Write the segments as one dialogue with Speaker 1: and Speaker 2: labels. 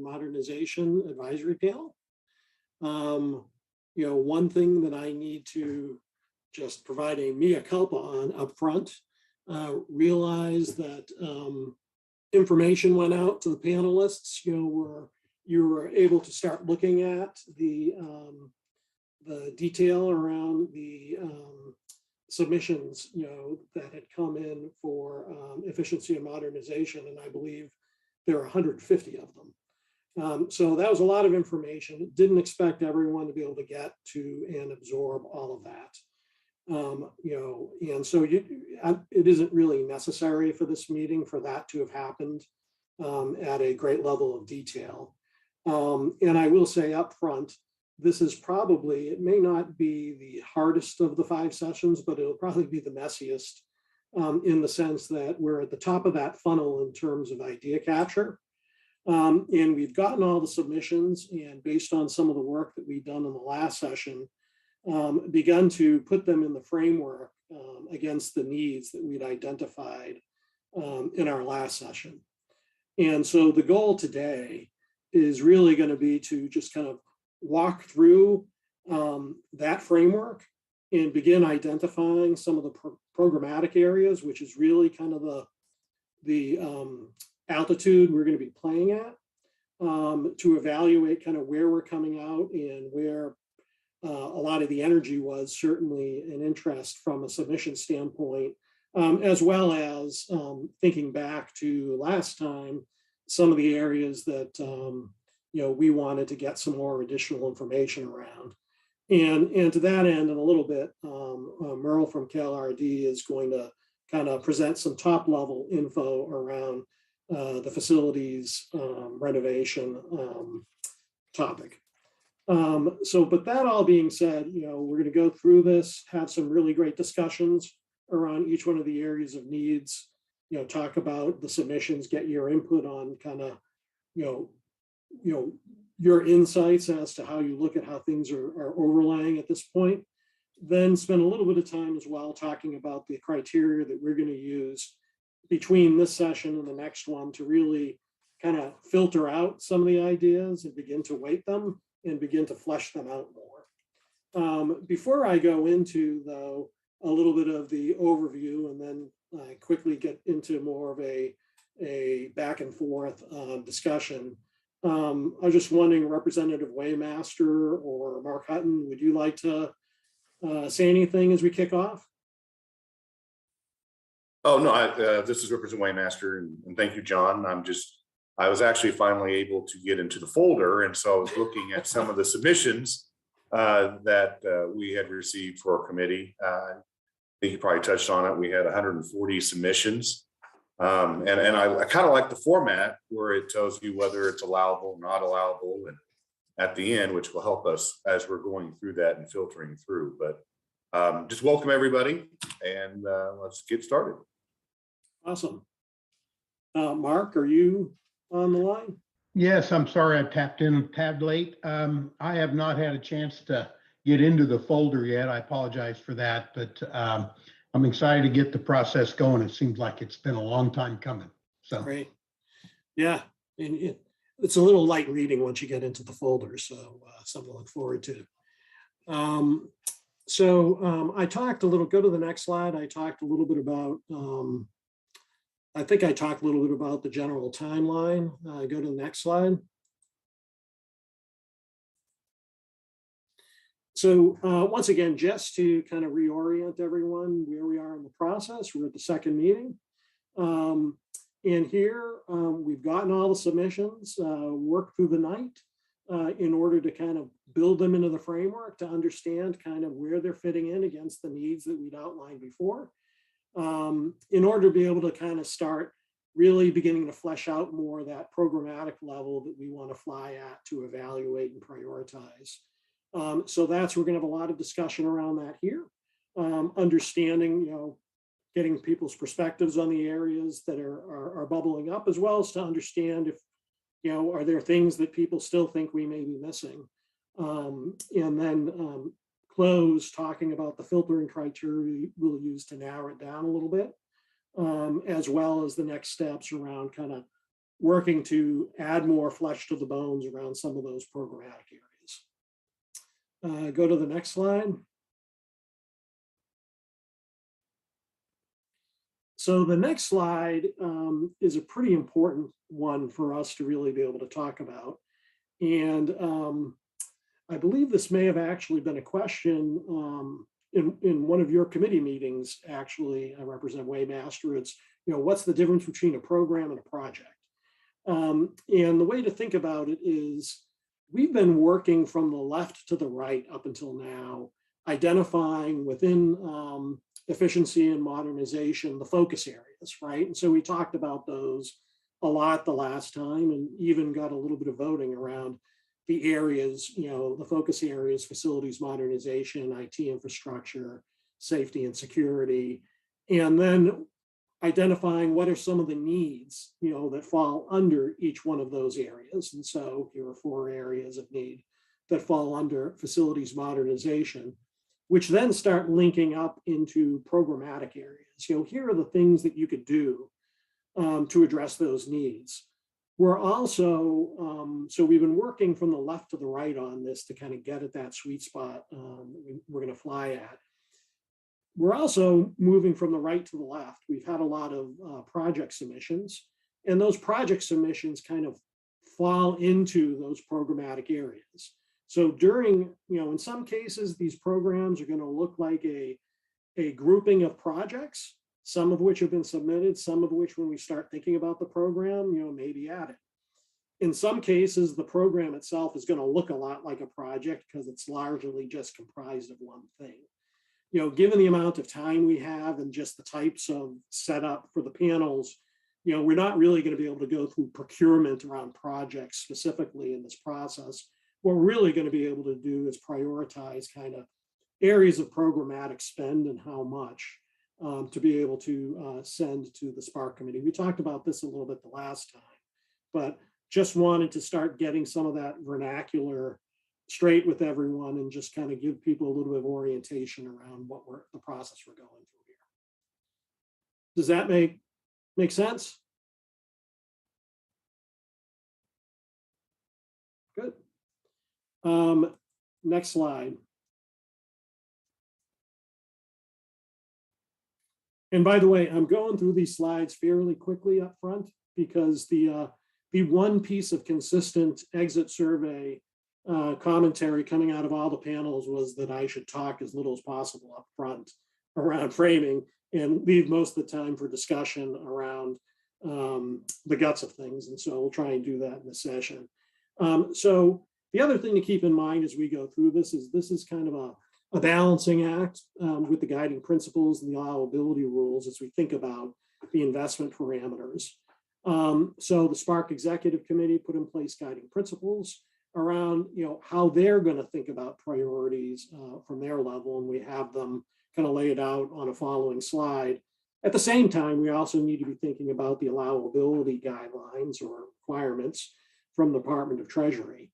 Speaker 1: Modernization Advisory Panel. One thing that I need to just provide a mea culpa on upfront, realize that information went out to the panelists, where you were able to start looking at the detail around the submissions, that had come in for efficiency and modernization, and I believe there are 150 of them. So that was a lot of information. Didn't expect everyone to be able to get to and absorb all of that. And so it isn't really necessary for this meeting for that to have happened at a great level of detail. And I will say up front, this is probably, it may not be the hardest of the 5 sessions, but it'll probably be the messiest in the sense that we're at the top of that funnel in terms of idea capture. And we've gotten all the submissions, and based on some of the work that we've done in the last session, begun to put them in the framework against the needs that we'd identified in our last session. And so the goal today is really going to be to just kind of walk through that framework and begin identifying some of the programmatic areas, which is really kind of the altitude we're going to be playing at, to evaluate kind of where we're coming out and where a lot of the energy was certainly an interest from a submission standpoint, as well as thinking back to last time, some of the areas that we wanted to get some more additional information around. And to that end, in a little bit, Merle from KLRD is going to kind of present some top level info around the facilities renovation topic. But that all being said, we're going to go through this, have some really great discussions around each one of the areas of needs, talk about the submissions, get your input on kind of, your insights as to how you look at how things are overlaying at this point. Then spend a little bit of time as well talking about the criteria that we're going to use between this session and the next one to really kind of filter out some of the ideas and begin to weight them and begin to flesh them out more. Before I go into, though, a little bit of the overview and then quickly get into more of a back and forth discussion, I was just wondering, Representative Waymaster or Mark Hutton, would you like to say anything as we kick off?
Speaker 2: Oh, no, this is Representative Waymaster, and thank you, John. I was actually finally able to get into the folder, and so I was looking at some of the submissions that we had received for our committee. I think you probably touched on it. We had 140 submissions. And I kind of like the format where it tells you whether it's allowable, not allowable, and at the end, which will help us as we're going through that and filtering through. But just welcome everybody, and let's get started.
Speaker 1: Awesome. Mark, are you on the line?
Speaker 3: Yes, I'm sorry I tapped in a tad late. I have not had a chance to get into the folder yet. I apologize for that, but I'm excited to get the process going. It seems like it's been a long time coming. So
Speaker 1: great. Yeah, and it's a little light reading once you get into the folder, so something to look forward to. I talked a little, go to the next slide. I talked a little bit about, I think I talked a little bit about the general timeline. Go to the next slide. So once again, just to kind of reorient everyone where we are in the process, we're at the second meeting. And here we've gotten all the submissions, worked through the night in order to kind of build them into the framework to understand kind of where they're fitting in against the needs that we'd outlined before, in order to be able to kind of start really beginning to flesh out more that programmatic level that we want to fly at to evaluate and prioritize. So we're going to have a lot of discussion around that here, understanding, getting people's perspectives on the areas that are bubbling up, as well as to understand if, are there things that people still think we may be missing? And then close talking about the filtering criteria we'll use to narrow it down a little bit, as well as the next steps around kind of working to add more flesh to the bones around some of those programmatic areas. Go to the next slide. So the next slide is a pretty important one for us to really be able to talk about. And I believe this may have actually been a question in one of your committee meetings. Actually, I represent Waymaster. It's, what's the difference between a program and a project? And the way to think about it is we've been working from the left to the right up until now, identifying within efficiency and modernization, the focus areas, right? And so we talked about those a lot the last time, and even got a little bit of voting around the areas, the focus areas: facilities modernization, IT infrastructure, safety and security, and then identifying what are some of the needs, that fall under each one of those areas. And so here are 4 areas of need that fall under facilities modernization, which then start linking up into programmatic areas. Here are the things that you could do to address those needs. We're also, so we've been working from the left to the right on this to kind of get at that sweet spot we're going to fly at. We're also moving from the right to the left. We've had a lot of project submissions, and those project submissions kind of fall into those programmatic areas. So during, in some cases, these programs are going to look like a grouping of projects, some of which have been submitted, some of which, when we start thinking about the program, may be added. In some cases, the program itself is going to look a lot like a project because it's largely just comprised of one thing. Given the amount of time we have and just the types of setup for the panels, we're not really going to be able to go through procurement around projects specifically in this process. What we're really going to be able to do is prioritize kind of areas of programmatic spend and how much to be able to send to the Spark Committee. We talked about this a little bit the last time, but just wanted to start getting some of that vernacular straight with everyone and just kind of give people a little bit of orientation around what the process we're going through here. Does that make sense? Good. Next slide. And by the way, I'm going through these slides fairly quickly up front because the one piece of consistent exit survey commentary coming out of all the panels was that I should talk as little as possible up front around framing and leave most of the time for discussion around the guts of things. And so we'll try and do that in the session. So the other thing to keep in mind as we go through this is kind of a balancing act with the guiding principles and the allowability rules as we think about the investment parameters. So the Spark Executive Committee put in place guiding principles around how they're going to think about priorities from their level, and we have them kind of laid out on a following slide. At the same time, we also need to be thinking about the allowability guidelines or requirements from the Department of Treasury.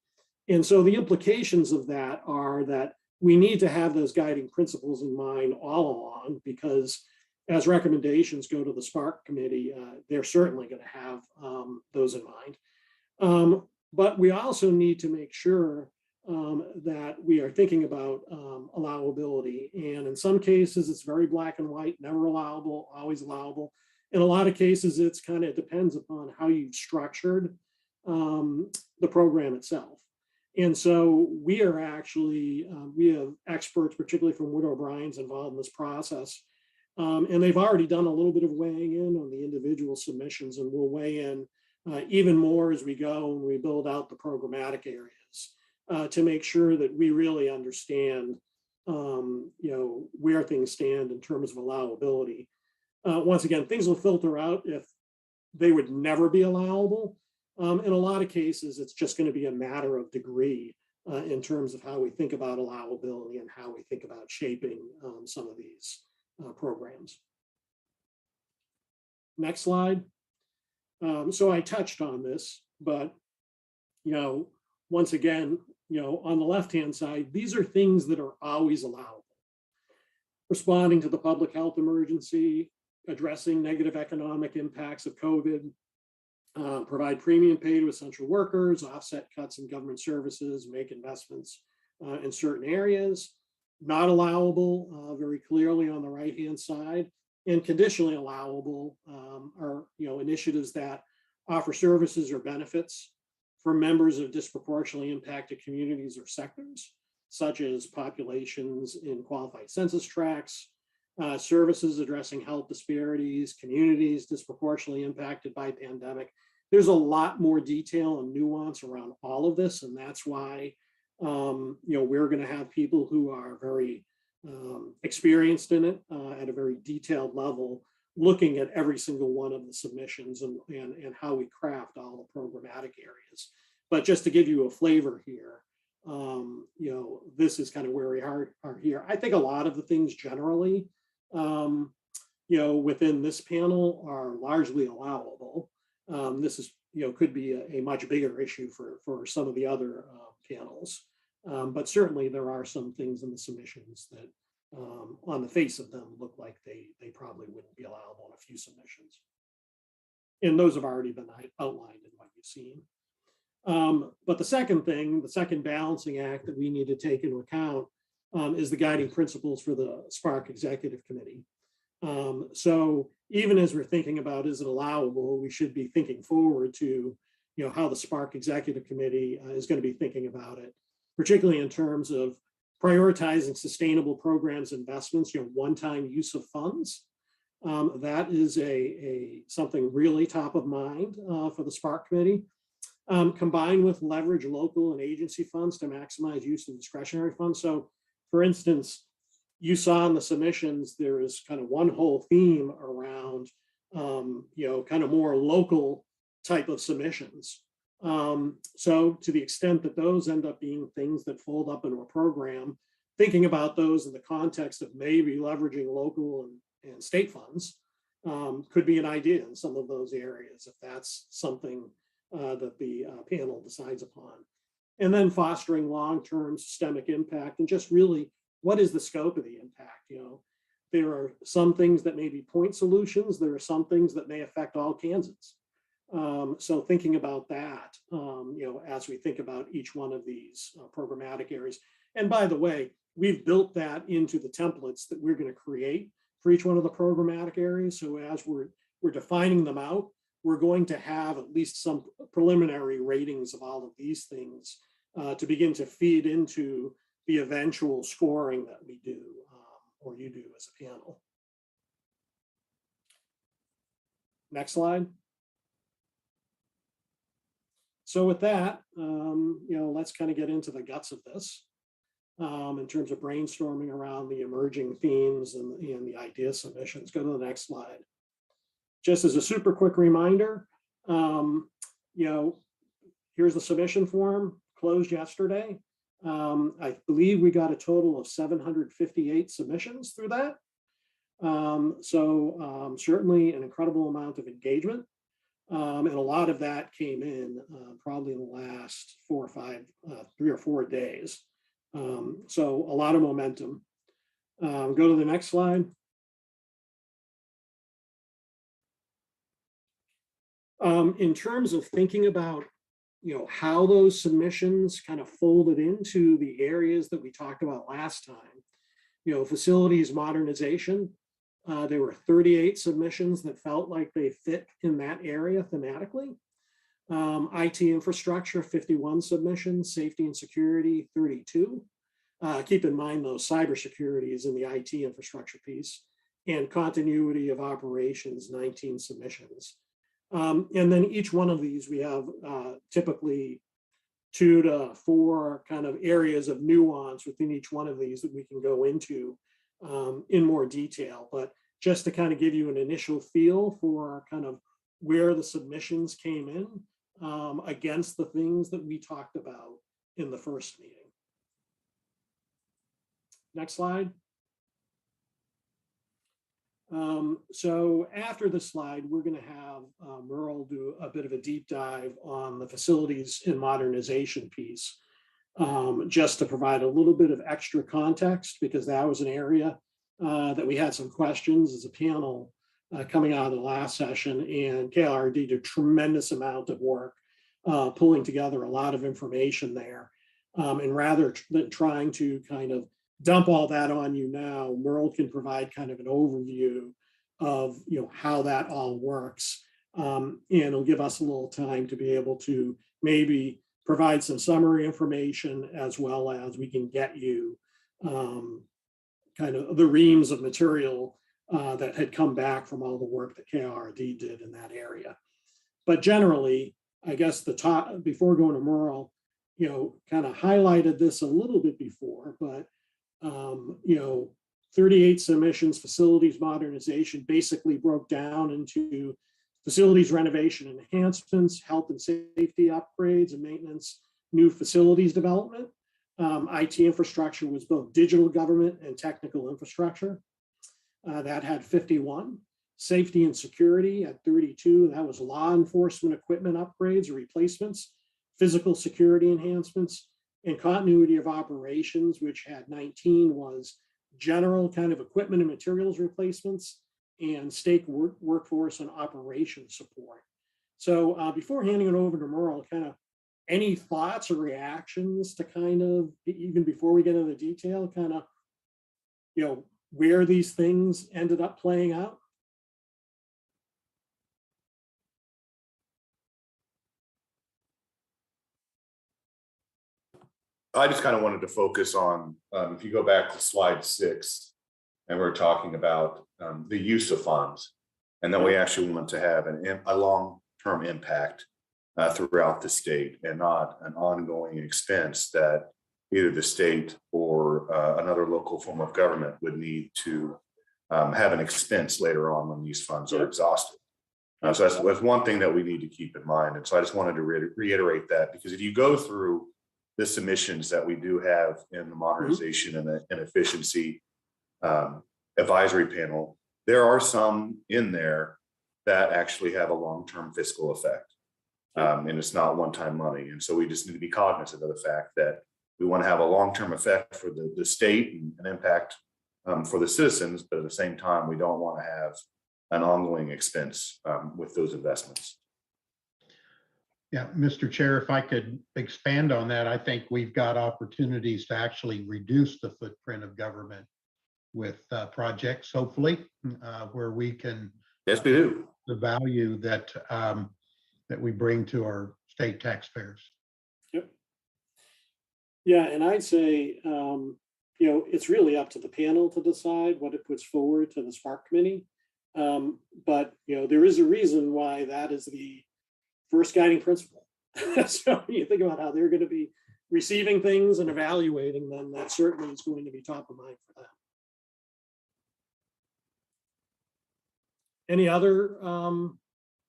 Speaker 1: And so the implications of that are that we need to have those guiding principles in mind all along, because as recommendations go to the Spark Committee, they're certainly going to have those in mind. But we also need to make sure that we are thinking about allowability. And in some cases, it's very black and white, never allowable, always allowable. In a lot of cases, it's kind of depends upon how you've structured the program itself. And so we are actually, we have experts, particularly from Wood O'Brien's, involved in this process. And they've already done a little bit of weighing in on the individual submissions, and we'll weigh in even more as we go and we build out the programmatic areas to make sure that we really understand where things stand in terms of allowability. Once again, things will filter out if they would never be allowable. In a lot of cases, it's just going to be a matter of degree in terms of how we think about allowability and how we think about shaping some of these programs. Next slide. So I touched on this, but once again, on the left-hand side, these are things that are always allowable. Responding to the public health emergency, addressing negative economic impacts of COVID, provide premium pay to essential workers, offset cuts in government services, make investments in certain areas. Not allowable very clearly on the right-hand side, and conditionally allowable are initiatives that offer services or benefits for members of disproportionately impacted communities or sectors, such as populations in qualified census tracts, services addressing health disparities, communities disproportionately impacted by pandemic. There's a lot more detail and nuance around all of this, and that's why we're going to have people who are very experienced in it at a very detailed level, looking at every single one of the submissions and how we craft all the programmatic areas. But just to give you a flavor here, this is kind of where we are here. I think a lot of the things generally, within this panel are largely allowable. This is, could be a much bigger issue for some of the other panels. But certainly there are some things in the submissions that on the face of them look like they probably wouldn't be allowable in a few submissions. And those have already been outlined in what you've seen. But the second balancing act that we need to take into account is the guiding principles for the SPARC Executive Committee. So even as we're thinking about is it allowable, we should be thinking forward to how the SPARC Executive Committee is going to be thinking about it, particularly in terms of prioritizing sustainable programs, investments, one-time use of funds. That is something really top of mind for the SPARC Committee. Combined with leverage local and agency funds to maximize use of discretionary funds. So for instance, you saw in the submissions, there is kind of one whole theme around, kind of more local type of submissions. So to the extent that those end up being things that fold up into a program, thinking about those in the context of maybe leveraging local and state funds could be an idea in some of those areas, if that's something that the panel decides upon. And then fostering long-term systemic impact and just really, what is the scope of the impact? There are some things that may be point solutions. There are some things that may affect all Kansans. So thinking about that, as we think about each one of these programmatic areas. And by the way, we've built that into the templates that we're going to create for each one of the programmatic areas. So as we're defining them out, we're going to have at least some preliminary ratings of all of these things to begin to feed into the eventual scoring that we do or you do as a panel. Next slide. So with that, let's kind of get into the guts of this in terms of brainstorming around the emerging themes and the idea submissions. Go to the next slide. Just as a super quick reminder, here's the submission form, closed yesterday. I believe we got a total of 758 submissions through that. So certainly an incredible amount of engagement. And a lot of that came in probably in the last 3 or 4 days. So a lot of momentum. Go to the next slide. In terms of thinking about, how those submissions kind of folded into the areas that we talked about last time, facilities modernization, there were 38 submissions that felt like they fit in that area thematically. IT infrastructure, 51 submissions, safety and security, 32. Keep in mind those cybersecurity is in the IT infrastructure piece, and continuity of operations, 19 submissions. And then each one of these, we have typically 2 to 4 kind of areas of nuance within each one of these that we can go into in more detail. But just to kind of give you an initial feel for kind of where the submissions came in against the things that we talked about in the first meeting. Next slide. So after the slide, we're going to have Merle do a bit of a deep dive on the facilities and modernization piece, just to provide a little bit of extra context, because that was an area that we had some questions as a panel coming out of the last session, and KLRD did a tremendous amount of work pulling together a lot of information there. And rather than trying to kind of dump all that on you now, Merle can provide kind of an overview of how that all works. And it'll give us a little time to be able to maybe provide some summary information, as well as we can get you kind of the reams of material that had come back from all the work that KRD did in that area. But generally, I guess the top, before going to Merle, kind of highlighted this a little bit before, but 38 submissions, facilities modernization basically broke down into facilities renovation and enhancements, health and safety upgrades and maintenance, new facilities development. IT infrastructure was both digital government and technical infrastructure. That had 51. Safety and security at 32. That was law enforcement equipment upgrades or replacements, physical security enhancements, and continuity of operations, which had 19, was general kind of equipment and materials replacements, and state workforce and operations support. So before handing it over to Merle, kind of any thoughts or reactions to kind of, even before we get into the detail, kind of, where these things ended up playing out?
Speaker 2: I just kind of wanted to focus on, if you go back to slide 6, and we're talking about the use of funds, and then we actually want to have a long-term impact throughout the state, and not an ongoing expense that either the state or another local form of government would need to have an expense later on when these funds are exhausted. So that's one thing that we need to keep in mind. And so I just wanted to reiterate that, because if you go through the submissions that we do have in the modernization and efficiency advisory panel, there are some in there that actually have a long-term fiscal effect. And it's not one-time money. And so we just need to be cognizant of the fact that we want to have a long-term effect for the state and an impact for the citizens, but at the same time, we don't want to have an ongoing expense with those investments.
Speaker 3: Yeah, Mr. Chair, if I could expand on that, I think we've got opportunities to actually reduce the footprint of government with projects, hopefully, where we can.
Speaker 2: Yes, we do.
Speaker 3: The value that that we bring to our state taxpayers.
Speaker 1: Yep. Yeah, and I'd say, it's really up to the panel to decide what it puts forward to the Spark Committee. But, there is a reason why that is the first guiding principle. So you think about how they're going to be receiving things and evaluating them, that certainly is going to be top of mind for them. Any other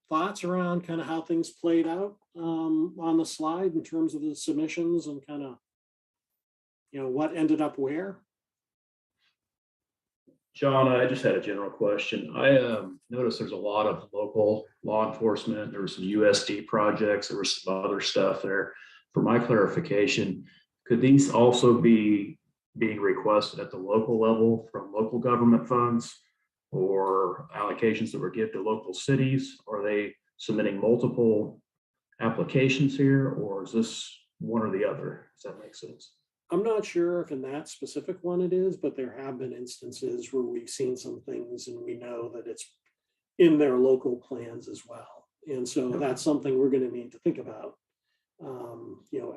Speaker 1: thoughts around kind of how things played out on the slide in terms of the submissions and kind of, what ended up where?
Speaker 4: John, I just had a general question. I noticed there's a lot of local law enforcement. There were some USD projects. There was some other stuff there. For my clarification, could these also be being requested at the local level from local government funds, or allocations that were given to local cities? Are they submitting multiple applications here, or is this one or the other? Does that make sense?
Speaker 1: I'm not sure if in that specific one it is, but there have been instances where we've seen some things and we know that it's in their local plans as well. And so that's something we're going to need to think about,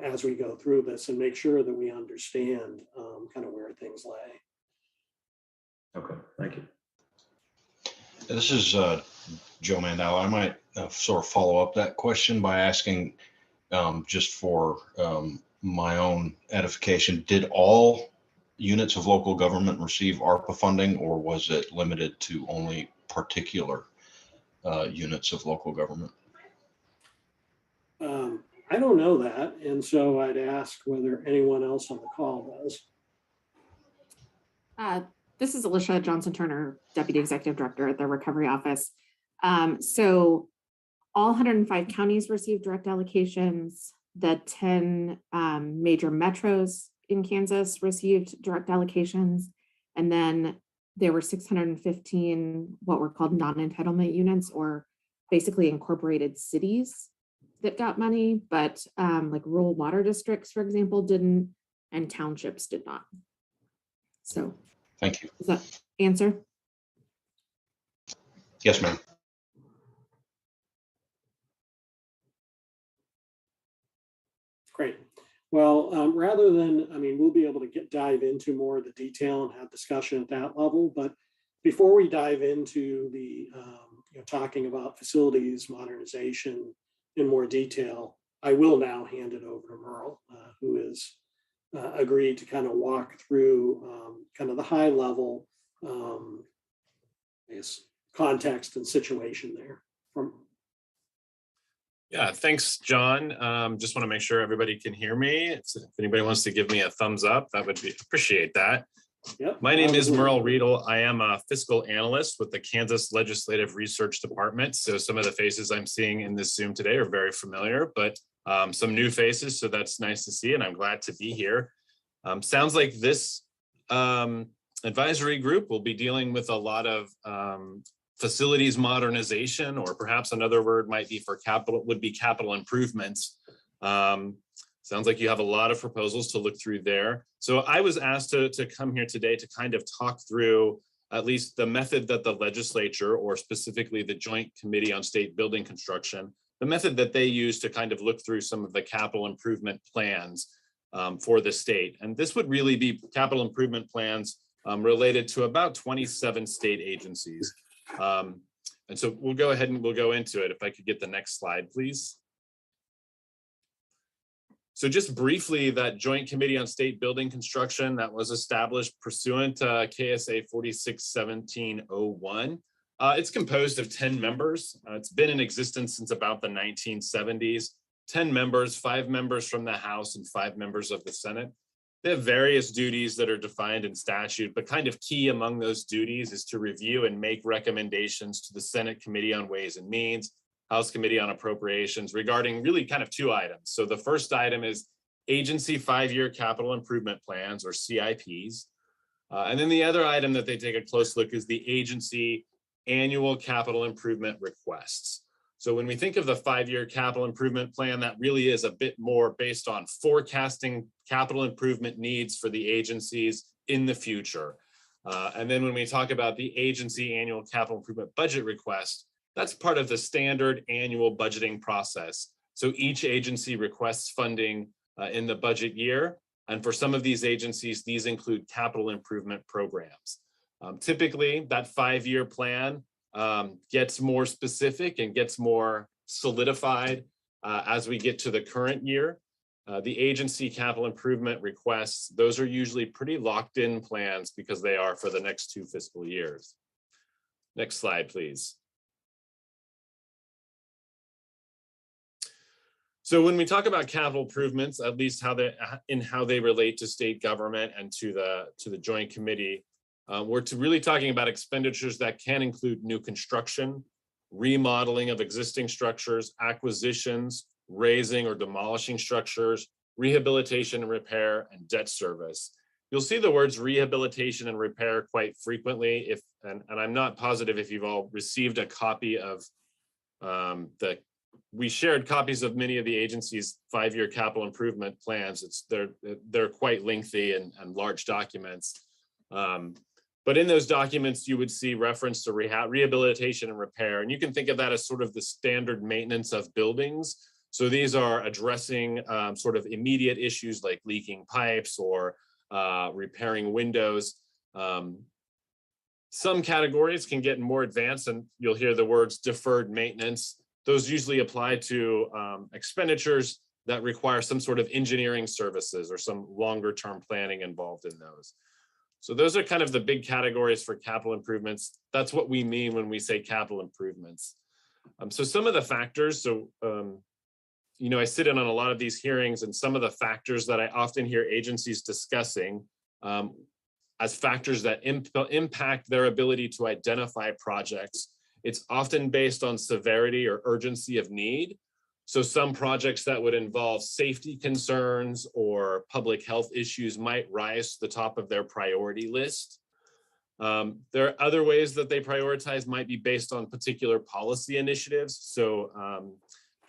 Speaker 1: as we go through this and make sure that we understand kind of where things lay.
Speaker 4: Okay, thank you.
Speaker 5: This is Joe Mandel. I might sort of follow up that question by asking, just for my own edification, did all units of local government receive ARPA funding, or was it limited to only particular units of local government?
Speaker 1: I don't know that. And so I'd ask whether anyone else on the call does.
Speaker 6: This is Alicia Johnson-Turner, Deputy Executive Director at the Recovery Office. So all 105 counties received direct allocations. The 10 major metros in Kansas received direct allocations. And then there were 615 what were called non-entitlement units, or basically incorporated cities that got money, but like rural water districts, for example, didn't, and townships did not. So
Speaker 5: Thank you.
Speaker 6: does that answer?
Speaker 5: Yes, ma'am.
Speaker 1: Great. Well, rather than, I mean, we'll be able to dive into more of the detail and have discussion at that level. But before we dive into the, talking about facilities modernization in more detail, I will now hand it over to Merle, who has agreed to kind of walk through kind of the high level, I guess, context and situation there.
Speaker 7: Yeah, thanks, John. Just want to make sure everybody can hear me. If anybody wants to give me a thumbs up, that would appreciate that.
Speaker 1: Yep.
Speaker 7: My name is Merle Riedel. I am a fiscal analyst with the Kansas Legislative Research Department. So some of the faces I'm seeing in this Zoom today are very familiar, but some new faces. So that's nice to see, and I'm glad to be here. Sounds like this advisory group will be dealing with a lot of facilities modernization, or perhaps another word might be for capital improvements. Sounds like you have a lot of proposals to look through there. So I was asked to come here today to kind of talk through at least the method that the legislature, or specifically the Joint Committee on State Building Construction, the method that they use to kind of look through some of the capital improvement plans for the state. And this would really be capital improvement plans related to about 27 state agencies. And so we'll go ahead and we'll go into it. If I could get the next slide, please. So just briefly, that Joint Committee on State Building Construction that was established pursuant to KSA 461701. It's composed of 10 members. It's been in existence since about the 1970s. 10 members, 5 members from the House and 5 members of the Senate. They have various duties that are defined in statute, but kind of key among those duties is to review and make recommendations to the Senate Committee on Ways and Means, House Committee on Appropriations regarding really kind of 2 items. So the first item is agency 5-year capital improvement plans, or CIPs. And then the other item that they take a close look is the agency annual capital improvement requests. So when we think of the 5-year capital improvement plan, that really is a bit more based on forecasting capital improvement needs for the agencies in the future. And then when we talk about the agency annual capital improvement budget request, that's part of the standard annual budgeting process. So each agency requests funding in the budget year. And for some of these agencies, these include capital improvement programs. Typically, that 5-year plan gets more specific and gets more solidified as we get to the current year. The agency capital improvement requests, those are usually pretty locked in plans because they are for the next 2 fiscal years. Next slide, please. So when we talk about capital improvements, at least how they relate to state government and to the Joint Committee, we're really talking about expenditures that can include new construction, remodeling of existing structures, acquisitions, raising or demolishing structures, rehabilitation and repair, and debt service. You'll see the words rehabilitation and repair quite frequently. And I'm not positive if you've all received a copy of we shared copies of many of the agency's 5-year capital improvement plans. They're quite lengthy and large documents. But in those documents, you would see reference to rehabilitation and repair. And you can think of that as sort of the standard maintenance of buildings. So these are addressing sort of immediate issues like leaking pipes or repairing windows. Some categories can get more advanced, and you'll hear the words deferred maintenance. Those usually apply to expenditures that require some sort of engineering services or some longer term planning involved in those. So those are kind of the big categories for capital improvements. That's what we mean when we say capital improvements. So some of the factors, I sit in on a lot of these hearings, and some of the factors that I often hear agencies discussing as factors that impact their ability to identify projects. It's often based on severity or urgency of need. So some projects that would involve safety concerns or public health issues might rise to the top of their priority list. There are other ways that they prioritize might be based on particular policy initiatives. So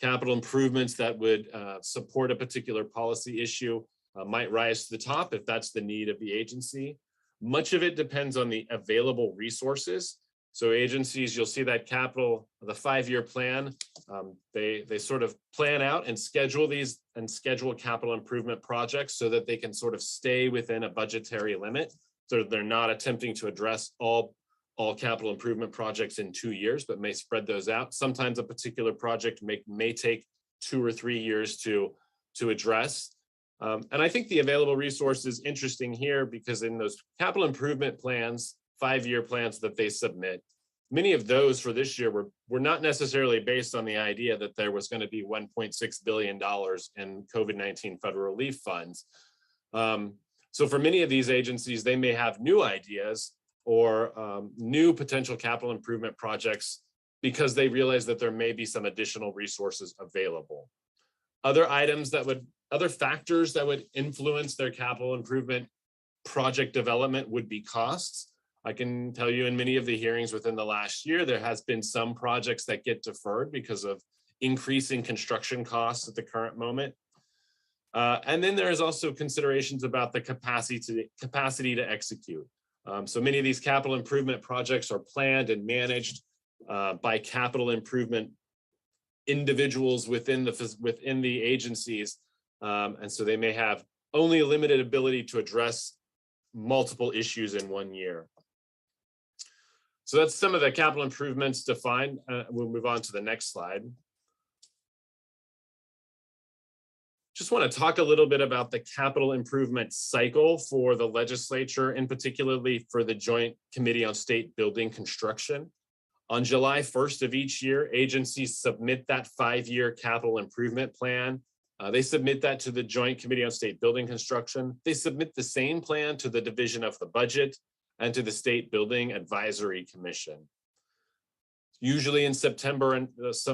Speaker 7: capital improvements that would support a particular policy issue might rise to the top if that's the need of the agency. Much of it depends on the available resources. So agencies, you'll see that capital, the 5-year plan, they sort of plan out and schedule capital improvement projects so that they can sort of stay within a budgetary limit. So they're not attempting to address all capital improvement projects in 2 years, but may spread those out. Sometimes a particular project may take 2 or 3 years to address. And I think the available resource is interesting here because in those capital improvement plans, 5-year plans that they submit, many of those for this year were not necessarily based on the idea that there was going to be $1.6 billion in COVID-19 federal relief funds. So for many of these agencies, they may have new ideas or new potential capital improvement projects because they realize that there may be some additional resources available. Other factors that would influence their capital improvement project development would be costs. I can tell you in many of the hearings within the last year, there has been some projects that get deferred because of increasing construction costs at the current moment. And then there is also considerations about the capacity to execute. So many of these capital improvement projects are planned and managed by capital improvement individuals within the agencies. And so they may have only a limited ability to address multiple issues in 1 year. So that's some of the capital improvements defined. We'll move on to the next slide. Just want to talk a little bit about the capital improvement cycle for the legislature, and particularly for the Joint Committee on State Building Construction. On July 1st of each year, agencies submit that 5-year capital improvement plan. They submit that to the Joint Committee on State Building Construction. They submit the same plan to the Division of the Budget and to the State Building Advisory Commission. Usually in September, and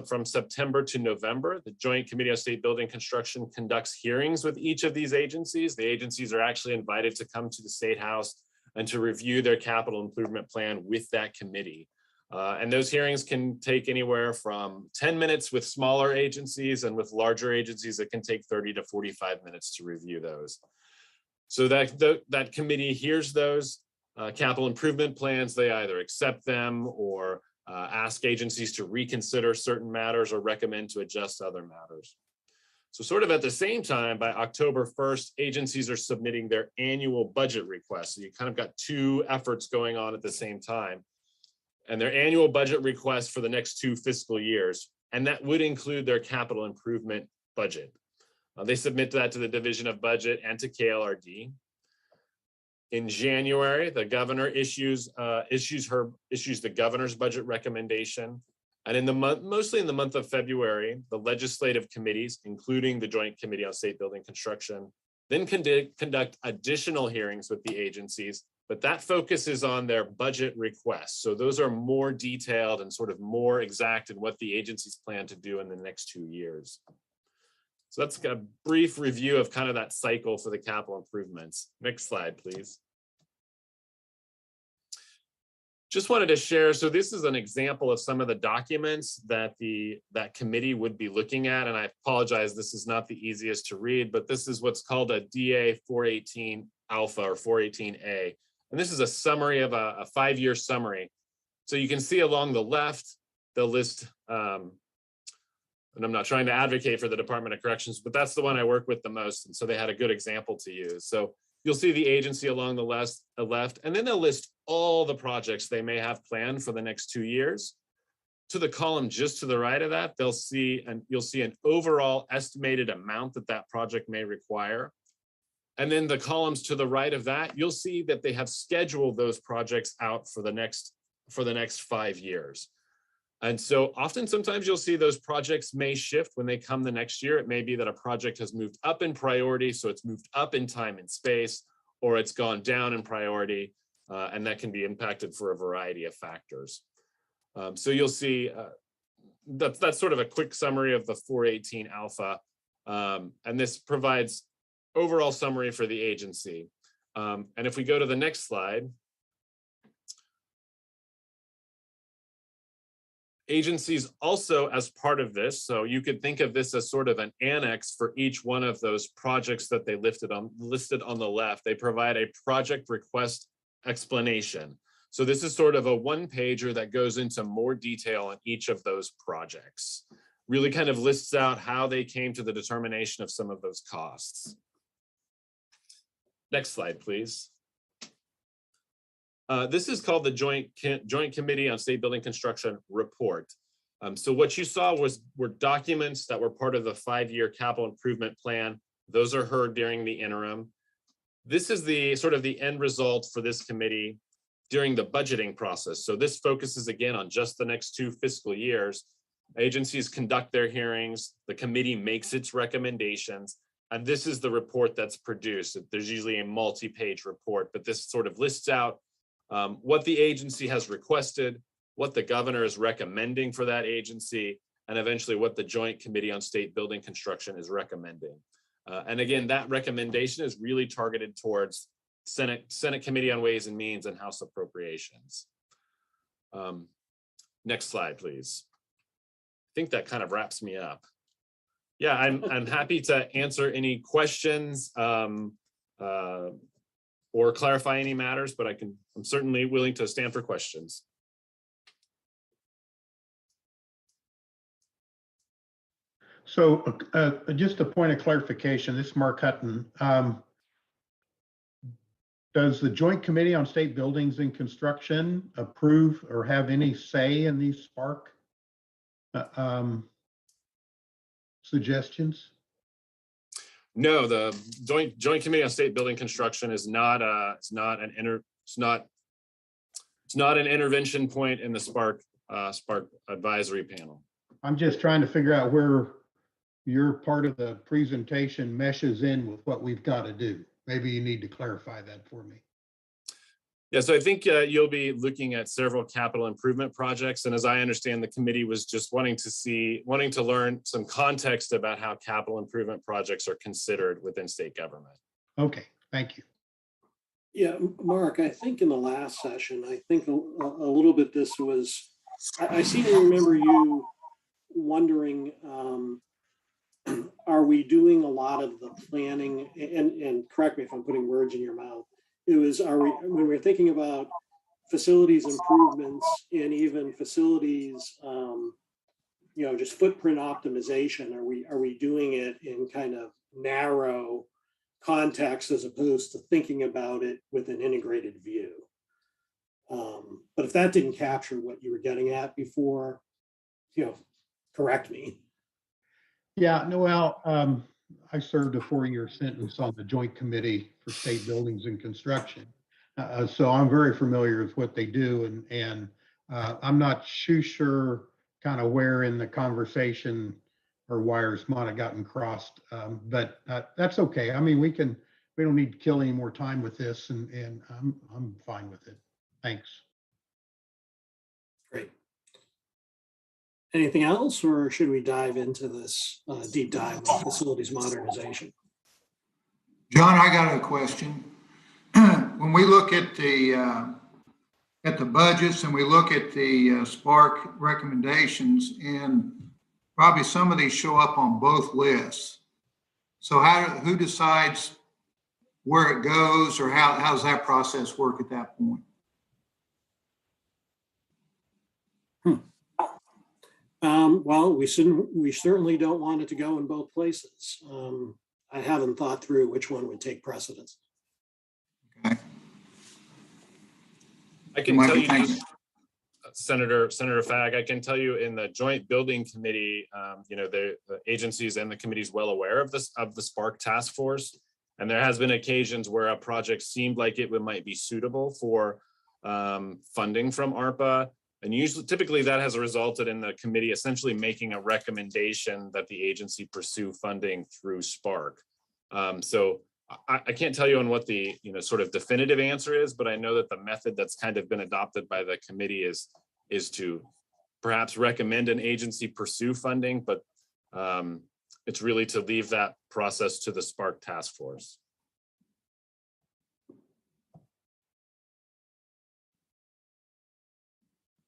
Speaker 7: from September to November, the Joint Committee on State Building Construction conducts hearings with each of these agencies. The agencies are actually invited to come to the State House and to review their capital improvement plan with that committee. And those hearings can take anywhere from 10 minutes with smaller agencies, and with larger agencies, it can take 30 to 45 minutes to review those. So that committee hears those capital improvement plans. They either accept them or ask agencies to reconsider certain matters or recommend to adjust other matters. So sort of at the same time, by October 1st, agencies are submitting their annual budget requests. So you kind of got 2 efforts going on at the same time. And their annual budget requests for the next 2 fiscal years. And that would include their capital improvement budget. They submit that to the Division of Budget and to KLRD. In January, the governor issues the governor's budget recommendation. And mostly in the month of February, the legislative committees, including the Joint Committee on State Building Construction, then conduct additional hearings with the agencies, but that focuses on their budget requests. So those are more detailed and sort of more exact in what the agencies plan to do in the next 2 years. So that's a brief review of kind of that cycle for the capital improvements. Next slide, please. Just wanted to share, so this is an example of some of the documents that that committee would be looking at, and I apologize, this is not the easiest to read, but this is what's called a DA 418 Alpha or 418A, and this is a summary of a 5-year summary. So you can see along the left, they'll list, and I'm not trying to advocate for the Department of Corrections, but that's the one I work with the most, and so they had a good example to use. So you'll see the agency along the left, and then they'll list all the projects they may have planned for the next 2 years. To the column just to the right of that, you'll see an overall estimated amount that project may require. And then the columns to the right of that, you'll see that they have scheduled those projects out for the next 5 years. And so sometimes you'll see those projects may shift when they come the next year. It may be that a project has moved up in priority, so it's moved up in time and space, or it's gone down in priority, and that can be impacted for a variety of factors. So you'll see that's sort of a quick summary of the 418 Alpha, and this provides overall summary for the agency. And if we go to the next slide, Agencies also, as part of this, so you could think of this as sort of an annex for each one of those projects that they listed on the left. They provide a project request explanation. So this is sort of a one-pager that goes into more detail on each of those projects. Really kind of lists out how they came to the determination of some of those costs. Next slide, please. This is called the Joint Committee on State Building Construction Report. So what you saw were documents that were part of the 5-year capital improvement plan. Those are heard during the interim. This is the sort of the end result for this committee during the budgeting process. So this focuses again on just the next 2 fiscal years. Agencies conduct their hearings, the committee makes its recommendations, and this is the report that's produced. There's usually a multi-page report, but this sort of lists out what the agency has requested, what the governor is recommending for that agency, and eventually what the Joint Committee on State Building Construction is recommending. And again, that recommendation is really targeted towards Senate Committee on Ways and Means and House Appropriations. Next slide, please. I think that kind of wraps me up. Yeah, I'm happy to answer any questions or clarify any matters, but I'm certainly willing to stand for questions.
Speaker 3: So just a point of clarification, this is Mark Hutton. Does the Joint Committee on State Buildings and Construction approve or have any say in these Spark suggestions?
Speaker 7: No, the Joint Committee on State Building Construction is not an intervention point in the Spark advisory panel.
Speaker 3: I'm just trying to figure out where your part of the presentation meshes in with what we've got to do. Maybe you need to clarify that for me.
Speaker 7: Yeah, so I think you'll be looking at several capital improvement projects. And as I understand, the committee was just wanting to learn some context about how capital improvement projects are considered within state government.
Speaker 3: Okay, thank you.
Speaker 1: Yeah, Mark, I think in the last session, I think a little bit this was, I seem to remember you wondering, are we doing a lot of the planning, and correct me if I'm putting words in your mouth, it was, when we're thinking about facilities improvements and even facilities, just footprint optimization, are we doing it in kind of narrow context as opposed to thinking about it with an integrated view? But if that didn't capture what you were getting at before, correct me.
Speaker 3: Yeah, Noel, I served a 4-year sentence on the Joint Committee for State Buildings and Construction. So I'm very familiar with what they do, and I'm not too sure kind of where in the conversation or wires might have gotten crossed, but that's okay. I mean, we don't need to kill any more time with this, and I'm fine with it. Thanks.
Speaker 1: Great. Anything else, or should we dive into this deep dive on facilities modernization?
Speaker 8: John, I got a question. When we look at the budgets and we look at the Spark recommendations, and probably some of these show up on both lists. So who decides where it goes, or how's that process work at that point?
Speaker 1: Well, we certainly don't want it to go in both places. I haven't thought through which one would take precedence.
Speaker 8: Okay.
Speaker 7: I can tell you, Senator Fagg, I can tell you in the Joint Building Committee, the agencies and the committee is well aware of the Spark Task Force, and there has been occasions where a project seemed like it might be suitable for funding from ARPA. And typically that has resulted in the committee essentially making a recommendation that the agency pursue funding through Spark. So I can't tell you on what the sort of definitive answer is, but I know that the method that's kind of been adopted by the committee is to perhaps recommend an agency pursue funding, but it's really to leave that process to the Spark Task Force.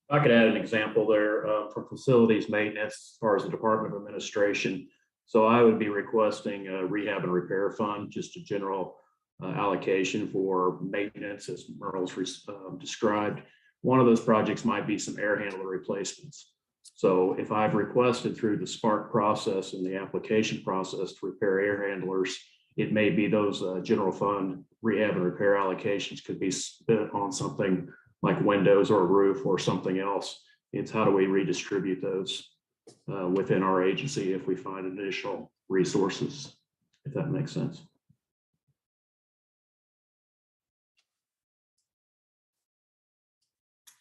Speaker 4: I could add an example there for facilities maintenance as far as the Department of Administration. So I would be requesting a rehab and repair fund, just a general allocation for maintenance as Merle's described. One of those projects might be some air handler replacements. So if I've requested through the Spark process and the application process to repair air handlers, it may be those general fund rehab and repair allocations could be spent on something like windows or a roof or something else. It's how do we redistribute those within our agency if we find additional resources, if that makes sense.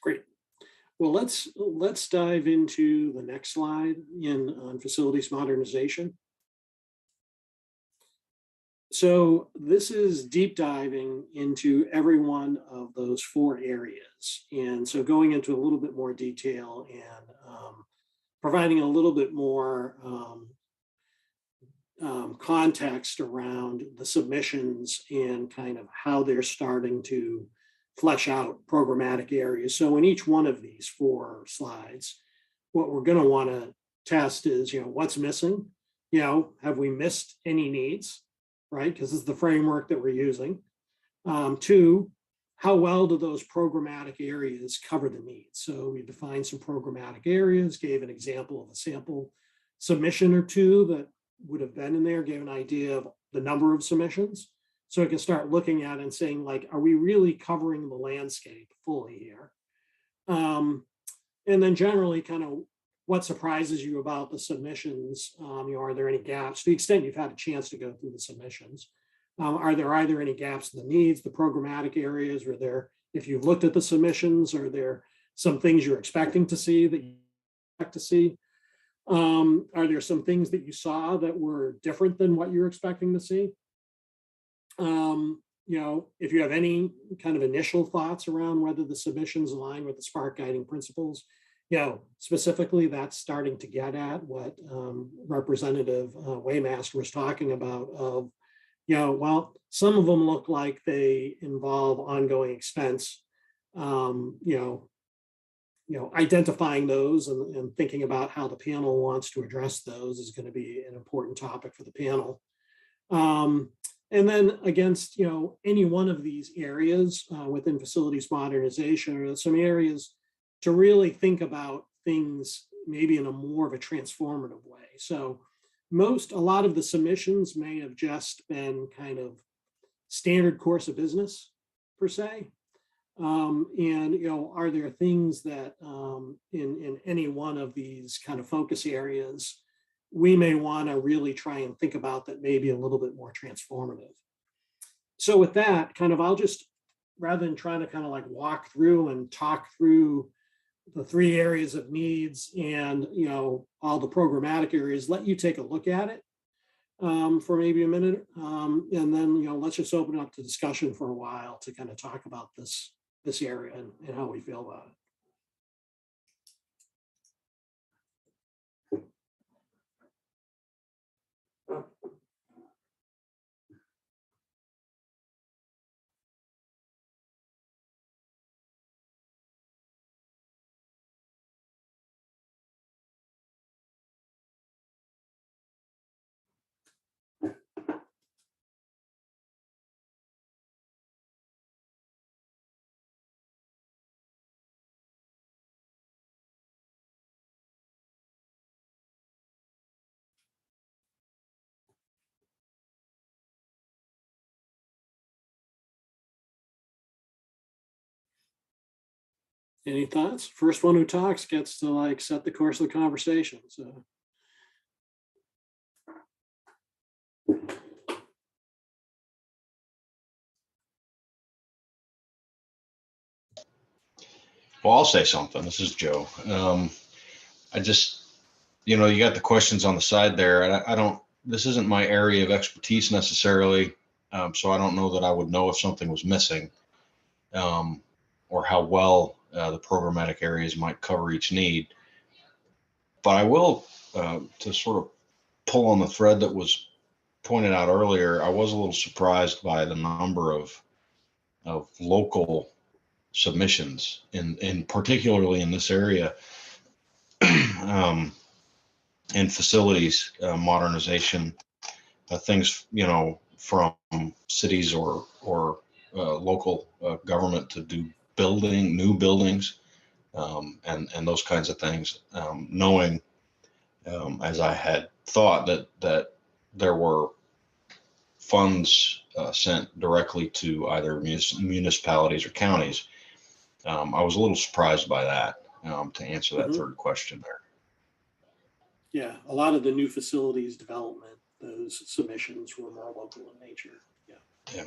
Speaker 1: Great. Well, let's dive into the next slide on facilities modernization. So this is deep diving into every one of those 4 areas. And so going into a little bit more detail and providing a little bit more context around the submissions and kind of how they're starting to flesh out programmatic areas. So in each one of these 4 slides, what we're going to want to test is, what's missing? Have we missed any needs? Right? Because this is the framework that we're using. 2, how well do those programmatic areas cover the needs? So we defined some programmatic areas, gave an example of a sample submission or 2 that would have been in there, gave an idea of the number of submissions. So we can start looking at it and saying, like, are we really covering the landscape fully here? And then generally kind of what surprises you about the submissions? Are there any gaps? To the extent you've had a chance to go through the submissions, are there either any gaps in the needs, the programmatic areas, or there, if you've looked at the submissions, are there some things you're expecting to see that you expect to see? Are there some things that you saw that were different than what you're expecting to see? If you have any kind of initial thoughts around whether the submissions align with the Spark guiding principles, specifically that's starting to get at what Representative Waymaster was talking about of, well, some of them look like they involve ongoing expense, identifying those and thinking about how the panel wants to address those is going to be an important topic for the panel. And then against, any one of these areas within facilities modernization, or some areas to really think about things maybe in a more of a transformative way. So a lot of the submissions may have just been kind of standard course of business per se. And, are there things that in any one of these kind of focus areas, we may want to really try and think about that maybe a little bit more transformative. So with that, kind of, I'll just, rather than trying to kind of like walk through and talk through the 3 areas of needs and, all the programmatic areas, let you take a look at it for maybe a minute. And then, let's just open up to discussion for a while to kind of talk about this area and how we feel about it. Any thoughts? First one who talks gets to like set the course of the conversation. So.
Speaker 5: Well, I'll say something. This is Joe. I just, you got the questions on the side there. I don't, this isn't my area of expertise necessarily. So I don't know that I would know if something was missing or how well the programmatic areas might cover each need. But I will, to sort of pull on the thread that was pointed out earlier, I was a little surprised by the number of local submissions in particularly in this area, and facilities modernization, things, from cities or local government to do new buildings, and those kinds of things, knowing, as I had thought, that there were funds sent directly to either municipalities or counties. I was a little surprised by that, to answer that third question there.
Speaker 1: Yeah, a lot of the new facilities development, those submissions were more local in nature. Yeah.
Speaker 5: Yeah.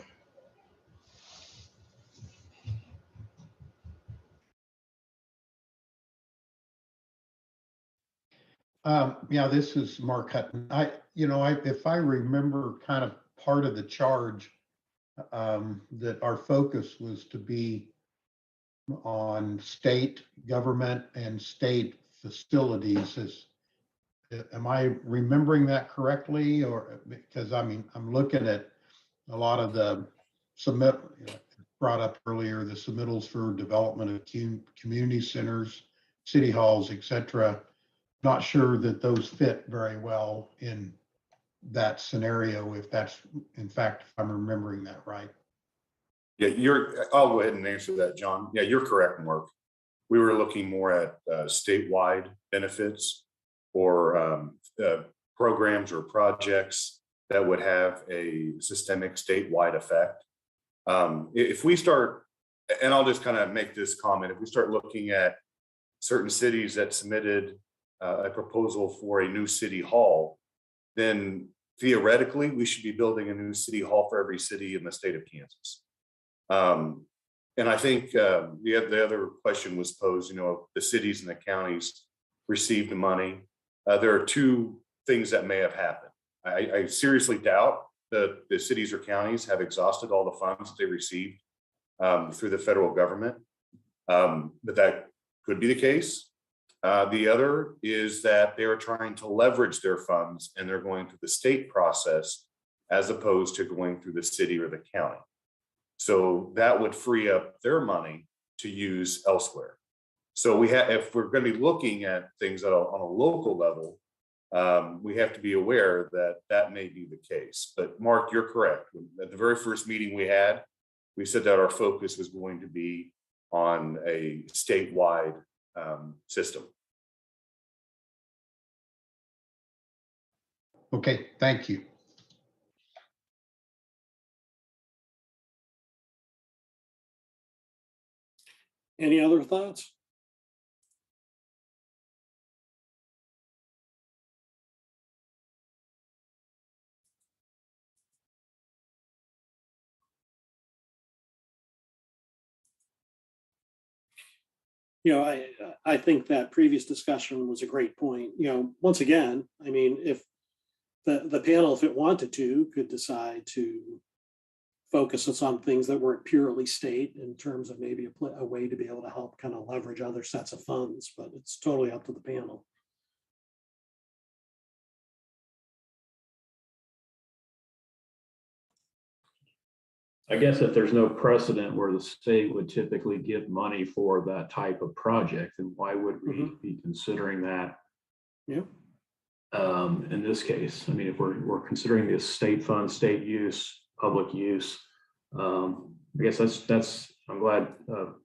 Speaker 3: Yeah, this is Mark Hutton. If I remember kind of part of the charge, that our focus was to be on state government and state facilities. Am I remembering that correctly? Or because I'm looking at a lot of the brought up earlier, the submittals for development of community centers, city halls, etc. Not sure that those fit very well in that scenario, if that's, in fact, if I'm remembering that right.
Speaker 2: Yeah, I'll go ahead and answer that, John. Yeah, you're correct, Mark. We were looking more at statewide benefits or programs or projects that would have a systemic statewide effect. If we start, and I'll just kind of make this comment, if we start looking at certain cities that submitted a proposal for a new city hall, then theoretically we should be building a new city hall for every city in the state of Kansas. And I think the other question was posed, the cities and the counties received the money. There are two things that may have happened. I seriously doubt that the cities or counties have exhausted all the funds that they received through the federal government, but that could be the case. The other is that they are trying to leverage their funds and they're going through the state process as opposed to going through the city or the county. So that would free up their money to use elsewhere. So if we're going to be looking at things on a local level, we have to be aware that that may be the case. But Mark, you're correct. At the very first meeting we had, we said that our focus was going to be on a statewide system.
Speaker 3: Okay, thank you.
Speaker 1: Any other thoughts? I think that previous discussion was a great point. Once again, I mean, if the panel, if it wanted to, could decide to focus us on things that weren't purely state in terms of maybe a way to be able to help kind of leverage other sets of funds, but it's totally up to the panel.
Speaker 4: I guess if there's no precedent where the state would typically give money for that type of project, then why would we be considering that?
Speaker 1: Yeah.
Speaker 4: In this case, I mean, if we're considering this state fund, state use, public use, I guess that's. I'm glad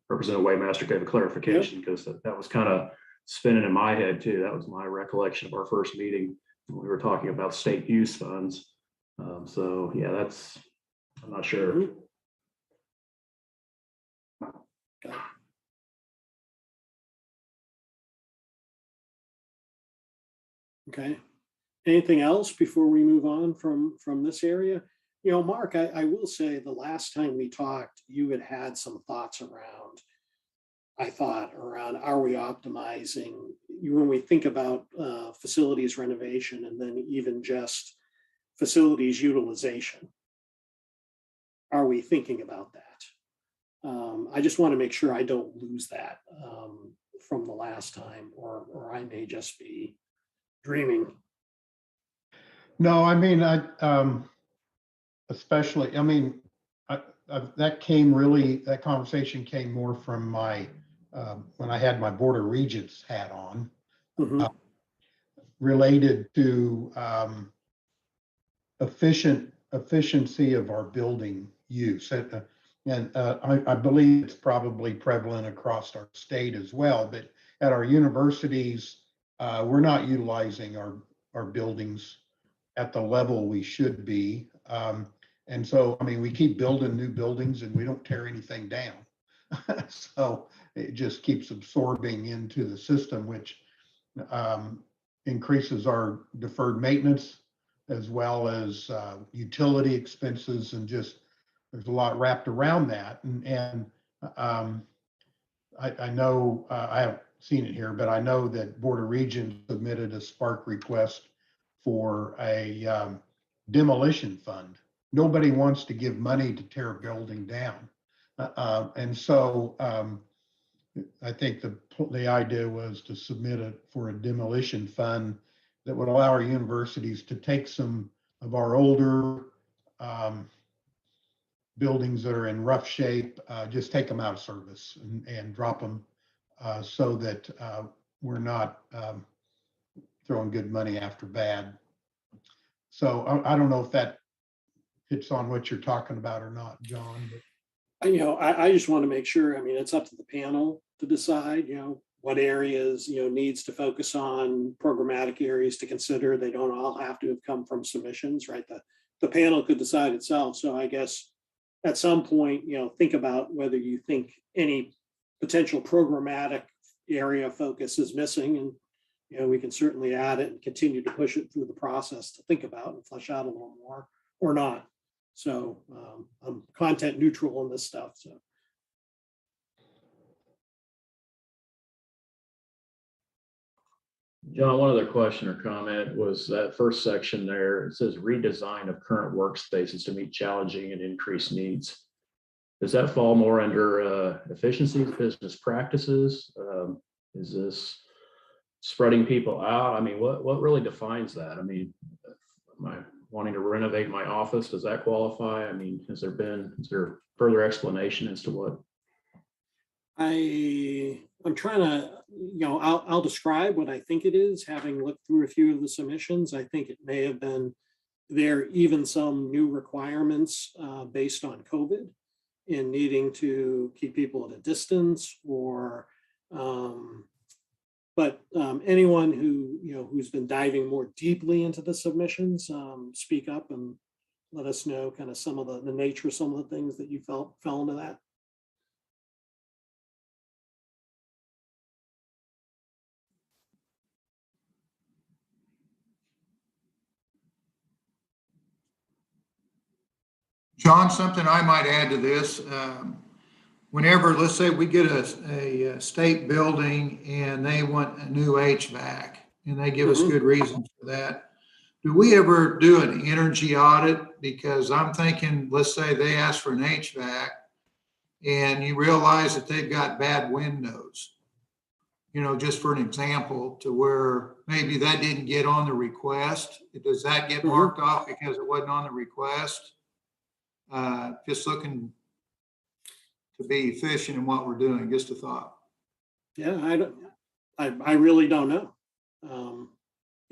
Speaker 4: Representative Waymaster gave a clarification, because that was kind of spinning in my head too. That was my recollection of our first meeting when we were talking about state use funds. So yeah, that's. I'm not sure.
Speaker 1: Okay. Anything else before we move on from this area? Mark, I will say the last time we talked, you had some thoughts around, are we optimizing when we think about facilities renovation and then even just facilities utilization? Are we thinking about that? I just want to make sure I don't lose that from the last time, or I may just be dreaming.
Speaker 3: No, I mean, that conversation came more from my, when I had my Board of Regents hat on,
Speaker 1: Mhm.
Speaker 3: related to efficiency of our building use. I believe it's probably prevalent across our state as well, but at our universities, we're not utilizing our buildings at the level we should be. And so, I mean, we keep building new buildings and we don't tear anything down. So it just keeps absorbing into the system, which increases our deferred maintenance as well as utility expenses, and just there's a lot wrapped around that. And I know I haven't seen it here, but I know that Board of Regents submitted a Spark request for a demolition fund. Nobody wants to give money to tear a building down. And so I think the idea was to submit it for a demolition fund that would allow our universities to take some of our older buildings that are in rough shape, just take them out of service and drop them so that we're not throwing good money after bad. So I don't know if that hits on what you're talking about or not, John. But.
Speaker 1: I just want to make sure, I mean, it's up to the panel to decide, what areas, needs to focus on, programmatic areas to consider. They don't all have to have come from submissions, right? The panel could decide itself. So I guess at some point, think about whether you think any potential programmatic area focus is missing. And, we can certainly add it and continue to push it through the process to think about and flesh out a little more, or not. So I'm content neutral on this stuff. So.
Speaker 4: John, one other question or comment was that first section there. It says redesign of current workspaces to meet challenging and increased needs. Does that fall more under efficiencies, business practices? Is this spreading people out? I mean, what really defines that? I mean, am I wanting to renovate my office? Does that qualify? I mean, is there further explanation as to what?
Speaker 1: I'm trying to, I'll describe what I think it is, having looked through a few of the submissions. I think it may have been there even some new requirements based on COVID in needing to keep people at a distance, or but anyone who who's been diving more deeply into the submissions, speak up and let us know kind of some of the nature of some of the things that you fell into that.
Speaker 8: John, something I might add to this, whenever, let's say we get a state building and they want a new HVAC and they give us good reasons for that, do we ever do an energy audit? Because I'm thinking, let's say they ask for an HVAC and you realize that they've got bad windows, just for an example, to where maybe that didn't get on the request. Does that get marked off because it wasn't on the request? Just looking to be efficient in what we're doing. Just a thought.
Speaker 1: Yeah, I really don't know.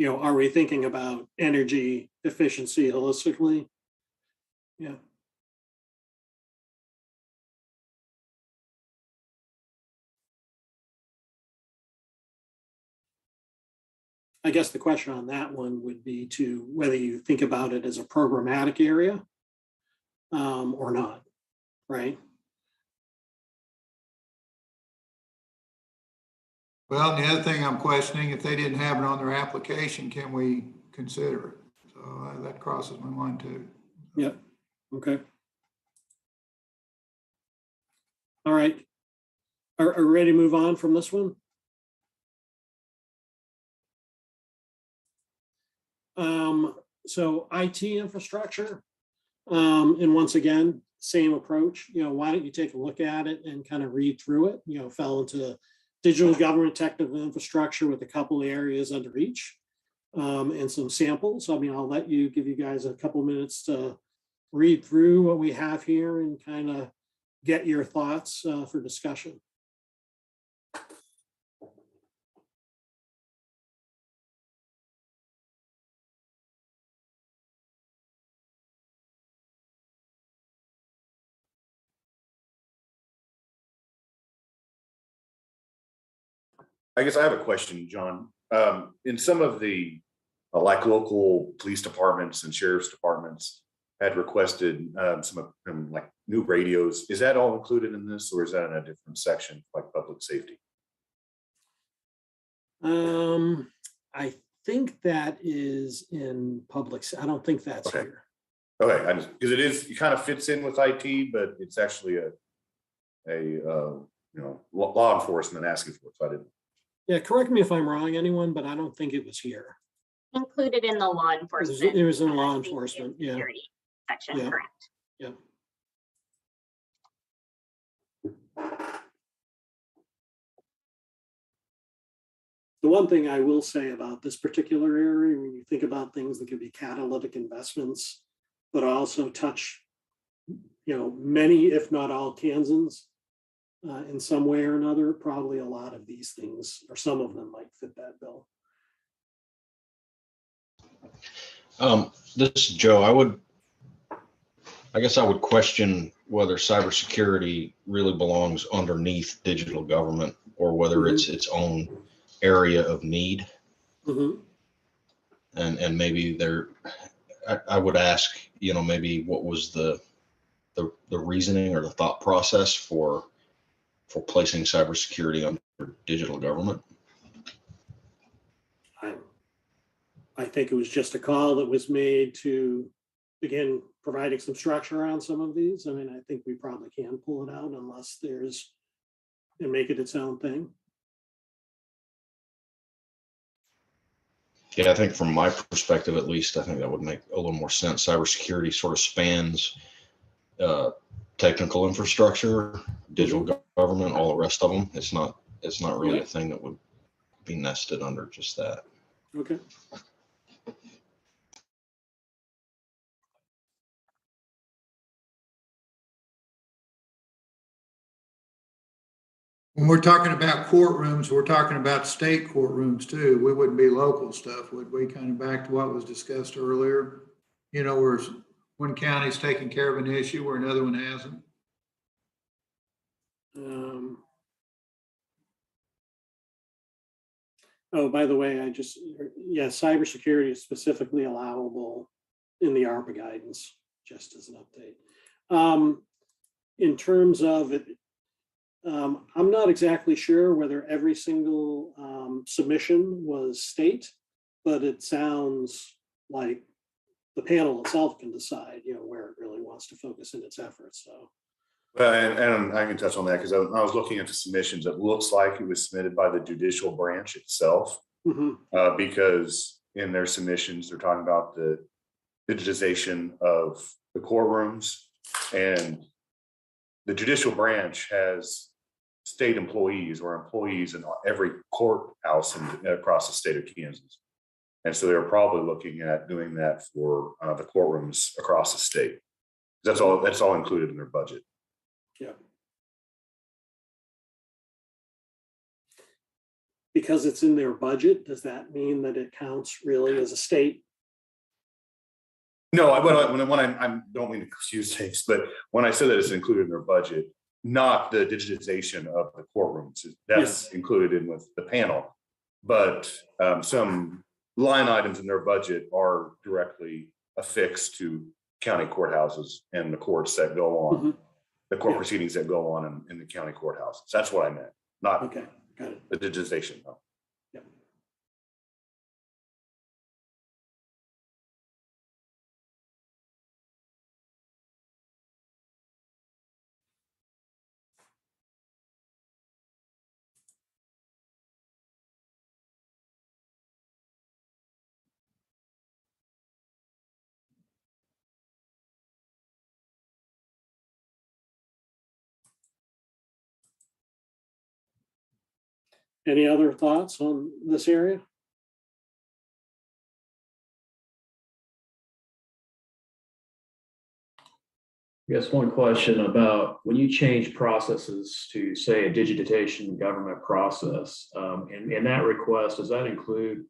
Speaker 1: Are we thinking about energy efficiency holistically? Yeah. I guess the question on that one would be to whether you think about it as a programmatic area or not, right?
Speaker 8: Well, the other thing I'm questioning, if they didn't have it on their application, can we consider it? So that crosses my mind too.
Speaker 1: Yep. Okay. All right. Are we ready to move on from this one? So IT infrastructure, and once again, same approach. Why don't you take a look at it and kind of read through it? Fell into digital government technical infrastructure with a couple of areas under each, and some samples. I mean, I'll give you guys a couple minutes to read through what we have here and kind of get your thoughts for discussion.
Speaker 2: I guess I have a question, John. In some of the like local police departments and sheriff's departments had requested some like new radios. Is that all included in this, or is that in a different section like public safety?
Speaker 1: I think that is in public. I don't think that's
Speaker 2: Okay.
Speaker 1: here.
Speaker 2: Okay, I just because it kind of fits in with IT, but it's actually a law enforcement asking for it. So I didn't.
Speaker 1: Yeah, correct me if I'm wrong, anyone, but I don't think it was here.
Speaker 9: Included in the law enforcement.
Speaker 1: It was in law
Speaker 9: safety and
Speaker 1: enforcement, yeah.
Speaker 9: security section,
Speaker 1: Yeah.
Speaker 9: correct.
Speaker 1: Yeah. The one thing I will say about this particular area, when you think about things that could be catalytic investments, but also touch, many, if not all Kansans in some way or another, probably a lot of these things, or some of them might fit that bill.
Speaker 5: This is Joe. I guess I would question whether cybersecurity really belongs underneath digital government or whether it's its own area of need. And maybe I would ask, maybe what was the reasoning or the thought process for placing cybersecurity under digital government?
Speaker 1: I think it was just a call that was made to begin providing some structure around some of these. I mean, I think we probably can pull it out unless and make it its own thing.
Speaker 5: Yeah, I think from my perspective, at least, I think that would make a little more sense. Cybersecurity sort of spans technical infrastructure, digital government, all the rest of them. It's not really a thing that would be nested under just that.
Speaker 1: Okay.
Speaker 8: When we're talking about courtrooms, we're talking about state courtrooms too. We wouldn't be local stuff, would we? Kind of back to what was discussed earlier, where one county's taking care of an issue where another one hasn't.
Speaker 1: Oh, by the way, cybersecurity is specifically allowable in the Arpa guidance, just as an update. In terms of it, I'm not exactly sure whether every single submission was state, but it sounds like the panel itself can decide, where it really wants to focus in its efforts. So.
Speaker 2: And I can touch on that because I was looking at the submissions. It looks like it was submitted by the judicial branch itself, because in their submissions, they're talking about the digitization of the courtrooms, and the judicial branch has state employees or employees in every courthouse across the state of Kansas. And so they're probably looking at doing that for the courtrooms across the state. That's all included in their budget.
Speaker 1: Yeah. Because it's in their budget, does that mean that it counts really as a state?
Speaker 2: No, I don't mean to confuse things, but when I said that it's included in their budget, not the digitization of the courtrooms, that's included in with the panel, but some line items in their budget are directly affixed to county courthouses and the courts that go on. The court proceedings that go on in the county courthouses. That's what I meant, not
Speaker 1: okay, got it.
Speaker 2: The digitization. No.
Speaker 1: Yeah. Any other thoughts on this area?
Speaker 4: I guess one question about when you change processes to, say, a digitization government process, in that request, does that include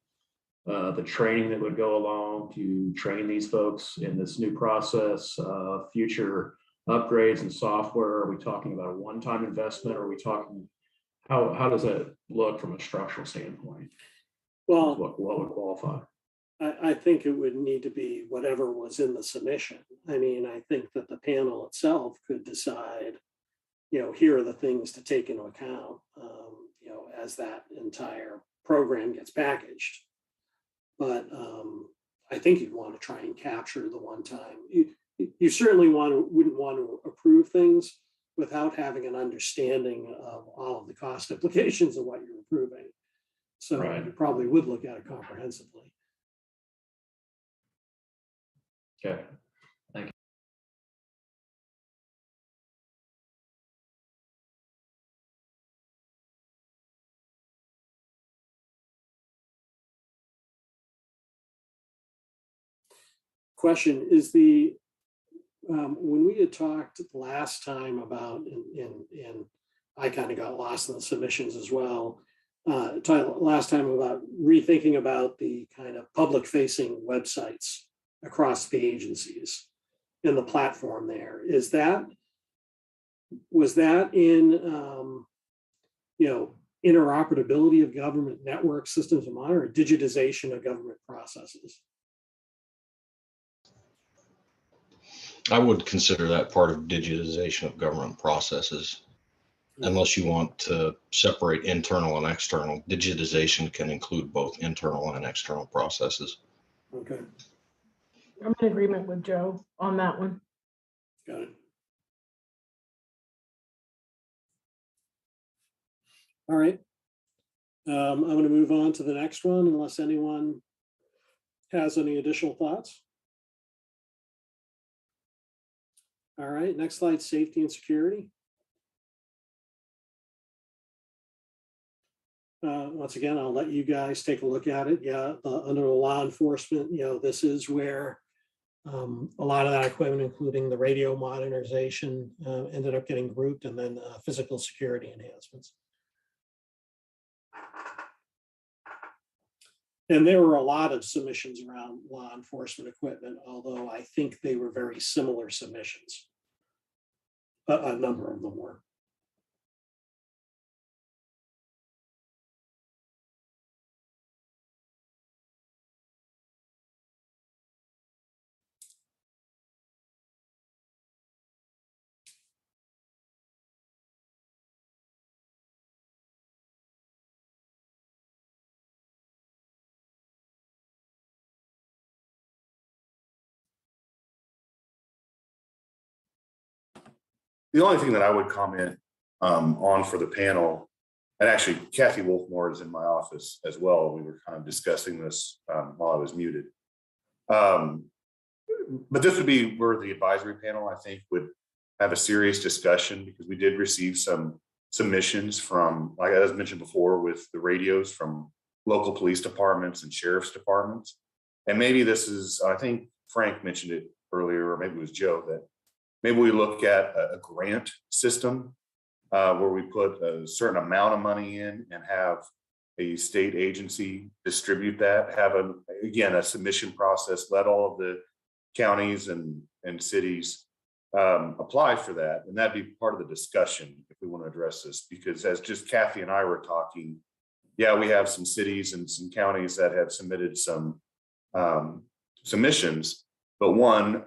Speaker 4: the training that would go along to train these folks in this new process, future upgrades and software? Are we talking about a one-time investment? Or are we talking, how does that look from a structural standpoint?
Speaker 1: Well,
Speaker 4: What would qualify?
Speaker 1: I think it would need to be whatever was in the submission. I mean, I think that the panel itself could decide, here are the things to take into account, as that entire program gets packaged. But I think you'd want to try and capture the one time. You certainly wouldn't want to approve things without having an understanding of all of the cost implications of what you're approving. So
Speaker 4: Right.
Speaker 1: you probably would look at it comprehensively.
Speaker 4: Okay. Thank you.
Speaker 1: Question is when we had talked last time about, and I kind of got lost in the submissions as well, last time about rethinking about the kind of public facing websites across the agencies in the platform there. Was that in, interoperability of government network systems and monitor, or digitization of government processes?
Speaker 5: I would consider that part of digitization of government processes. Unless you want to separate internal and external, digitization can include both internal and external processes.
Speaker 1: Okay,
Speaker 10: I'm in agreement with Joe on that one.
Speaker 1: got it. All right. I'm going to move on to the next one unless anyone has any additional thoughts. All right, next slide, safety and security. Once again, I'll let you guys take a look at it. Yeah, under the law enforcement, this is where a lot of that equipment, including the radio modernization, ended up getting grouped, and then physical security enhancements. And there were a lot of submissions around law enforcement equipment, although I think they were very similar submissions. A number of them were.
Speaker 2: The only thing that I would comment on for the panel, and actually Kathy Wolfmore is in my office as well. We were kind of discussing this while I was muted. But this would be where the advisory panel, I think, would have a serious discussion, because we did receive some submissions from, like I mentioned before, with the radios from local police departments and sheriff's departments. And maybe this is, I think Frank mentioned it earlier, or maybe it was Joe, that maybe we look at a grant system where we put a certain amount of money in and have a state agency distribute that, have a submission process, let all of the counties and cities apply for that. And that'd be part of the discussion if we want to address this, because as just Kathy and I were talking, yeah, we have some cities and some counties that have submitted some submissions, but one,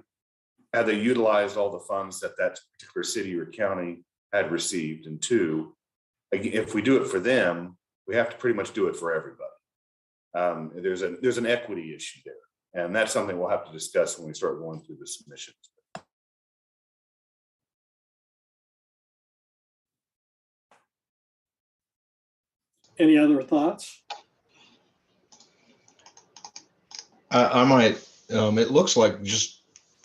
Speaker 2: have they utilized all the funds that that particular city or county had received? And two, if we do it for them, we have to pretty much do it for everybody. There's an equity issue there, and that's something we'll have to discuss when we start going through the submissions.
Speaker 1: Any other thoughts?
Speaker 5: I might, it looks like just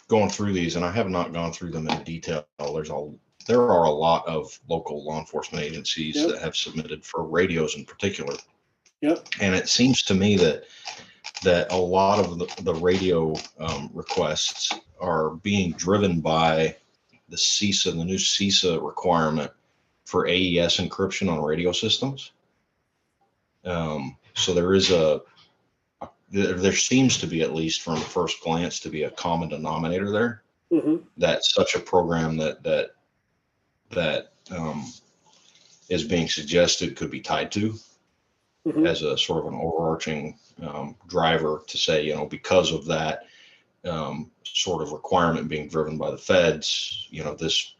Speaker 5: going through these, and I have not gone through them in detail. There are a lot of local law enforcement agencies that have submitted for radios in particular.
Speaker 1: Yep.
Speaker 5: And it seems to me that a lot of the radio requests are being driven by the CISA, the new CISA requirement for AES encryption on radio systems. So there is there seems to be, at least from first glance, to be a common denominator there. That such a program that is being suggested could be tied to as a sort of an overarching driver to say, you know, because of that sort of requirement being driven by the feds, you know, this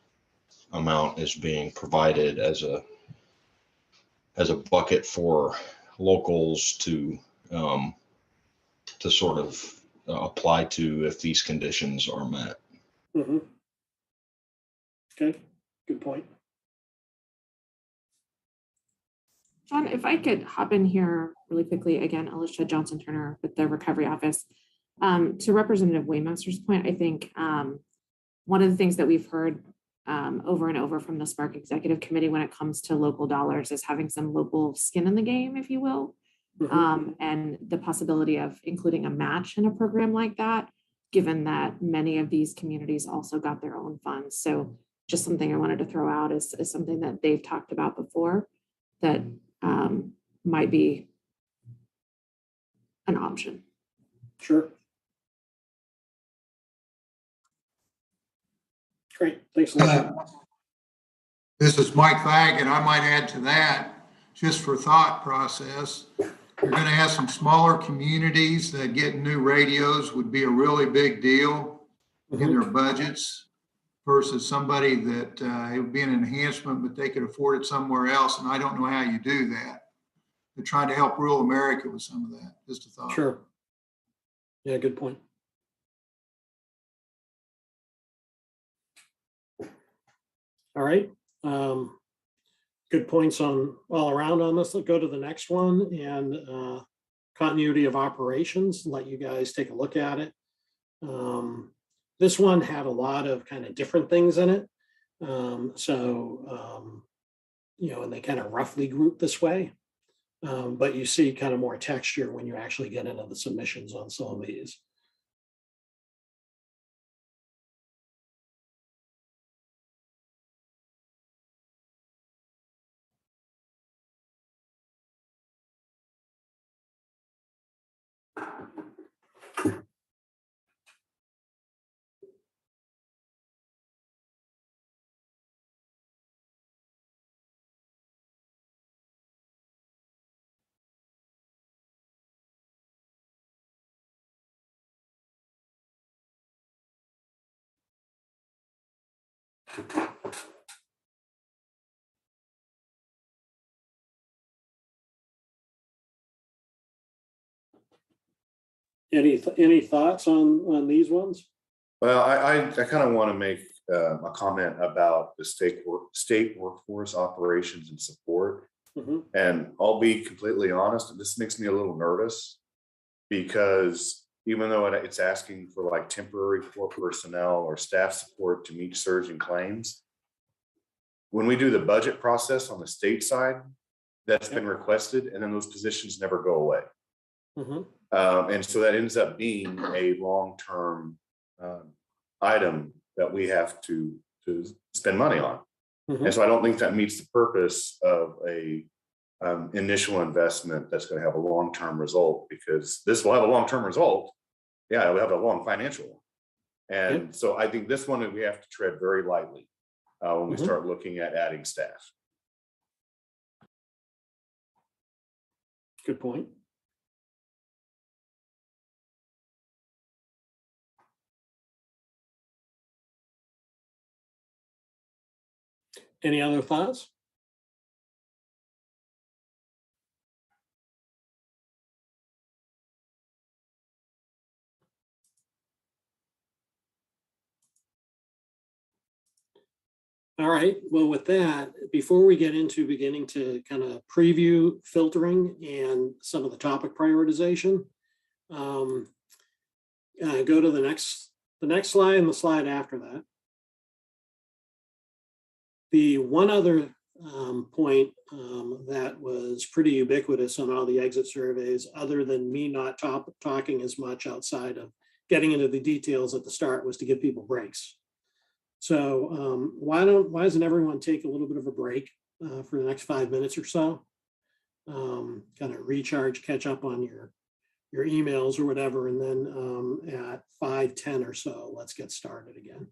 Speaker 5: amount is being provided as a bucket for locals to sort of apply to if these conditions are met.
Speaker 1: Okay, good point.
Speaker 6: John, if I could hop in here really quickly, again, Alicia Johnson-Turner with the Recovery Office. To Representative Waymaster's point, I think one of the things that we've heard over and over from the Spark Executive Committee when it comes to local dollars is having some local skin in the game, if you will, and the possibility of including a match in a program like that, given that many of these communities also got their own funds. So just something I wanted to throw out is something that they've talked about before that might be an option.
Speaker 1: Sure. Great, thanks a lot.
Speaker 8: This is Mike Fag, and I might add to that, just for thought process. You're going to have some smaller communities that getting new radios would be a really big deal in their budgets versus somebody that it would be an enhancement, but they could afford it somewhere else. And I don't know how you do that. They're trying to help rural America with some of that. Just a thought.
Speaker 1: Sure. Yeah, good point. All right. Good points on all around on this. Let's go to the next one, and continuity of operations. Let you guys take a look at it. This one had a lot of kind of different things in it. You know, and they kind of roughly group this way. But you see kind of more texture when you actually get into the submissions on some of these. Any thoughts on these ones?
Speaker 2: Well, I kind of want to make a comment about the state workforce operations and support. And I'll be completely honest, this makes me a little nervous because even though it's asking for like temporary personnel or staff support to meet surging claims, when we do the budget process on the state side, that's been requested, and then those positions never go away. And so that ends up being a long-term item that we have to spend money on. And so I don't think that meets the purpose of a initial investment that's going to have a long-term result, because this will have a long-term result. Yeah, it will have a long financial one. And so I think this one we have to tread very lightly when we start looking at adding staff.
Speaker 1: Good point. Any other thoughts? All right, well, with that, before we get into beginning to kind of preview filtering and some of the topic prioritization, go to the next slide and the slide after that. The one other point that was pretty ubiquitous on all the exit surveys, other than me not talking as much outside of getting into the details at the start, was to give people breaks. So why doesn't everyone take a little bit of a break for the next 5 minutes or so? Kind of recharge, catch up on your emails or whatever, and then at 5:10 or so, let's get started again.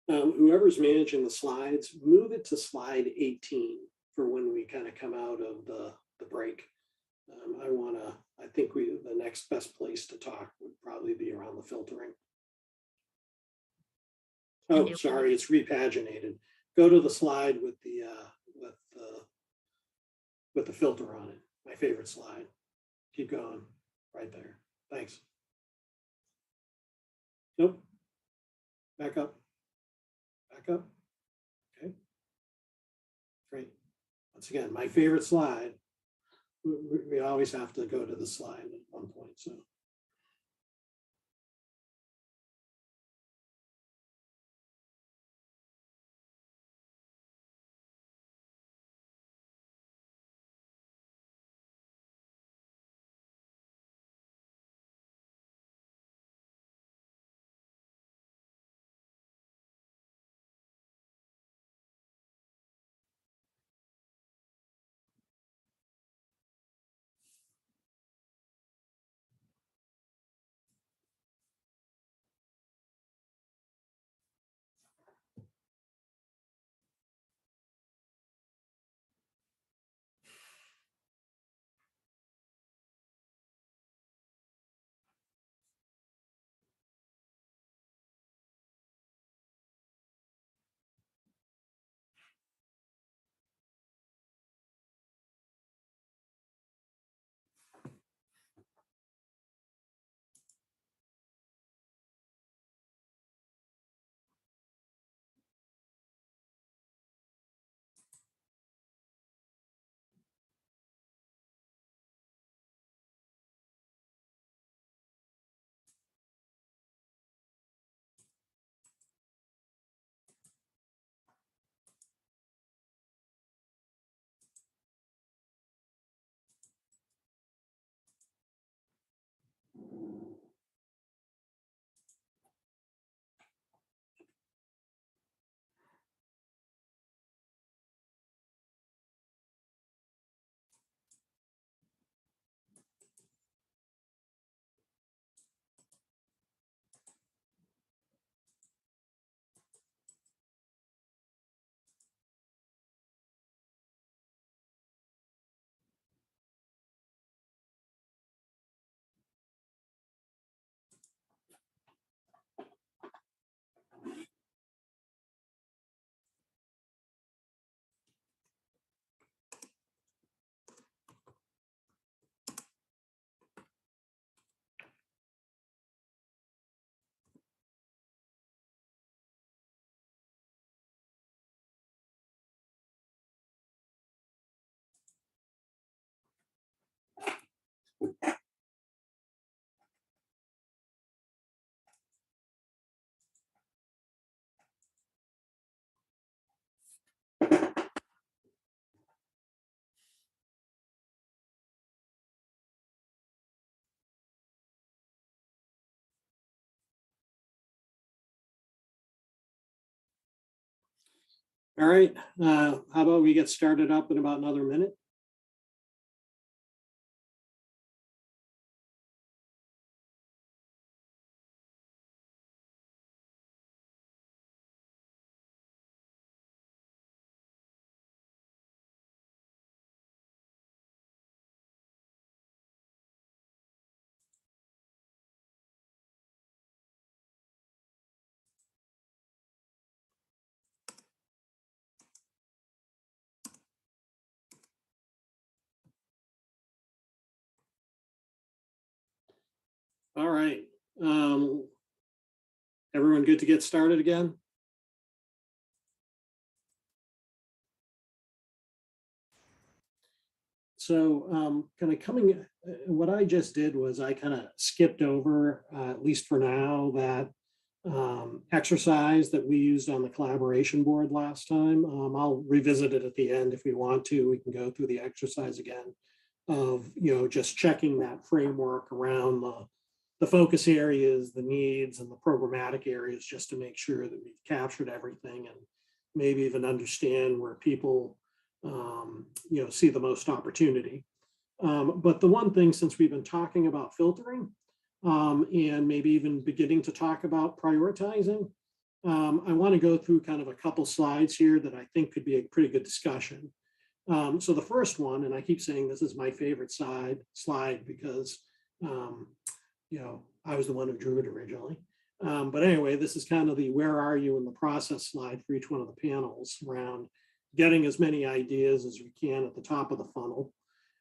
Speaker 1: Whoever's managing the slides, move it to slide 18 for when we kind of come out of the break. I think the next best place to talk would probably be around the filtering. Oh, sorry, it's repaginated. Go to the slide with the filter on it. My favorite slide. Keep going, right there. Thanks. Nope. Back up. Back up. Okay. Great. Once again, my favorite slide. We always have to go to the slide at one point. So. All right, how about we get started up in about another minute? All right. Everyone good to get started again? So kind of what I just did was I kind of skipped over, at least for now, that exercise that we used on the collaboration board last time. I'll revisit it at the end if we want to. We can go through the exercise again of, just checking that framework around the focus areas, the needs, and the programmatic areas, just to make sure that we've captured everything and maybe even understand where people see the most opportunity. But the one thing, since we've been talking about filtering and maybe even beginning to talk about prioritizing, I want to go through kind of a couple slides here that I think could be a pretty good discussion. So the first one, and I keep saying this is my favorite slide because I was the one who drew it originally. But anyway, this is kind of the where are you in the process slide for each one of the panels around getting as many ideas as we can at the top of the funnel.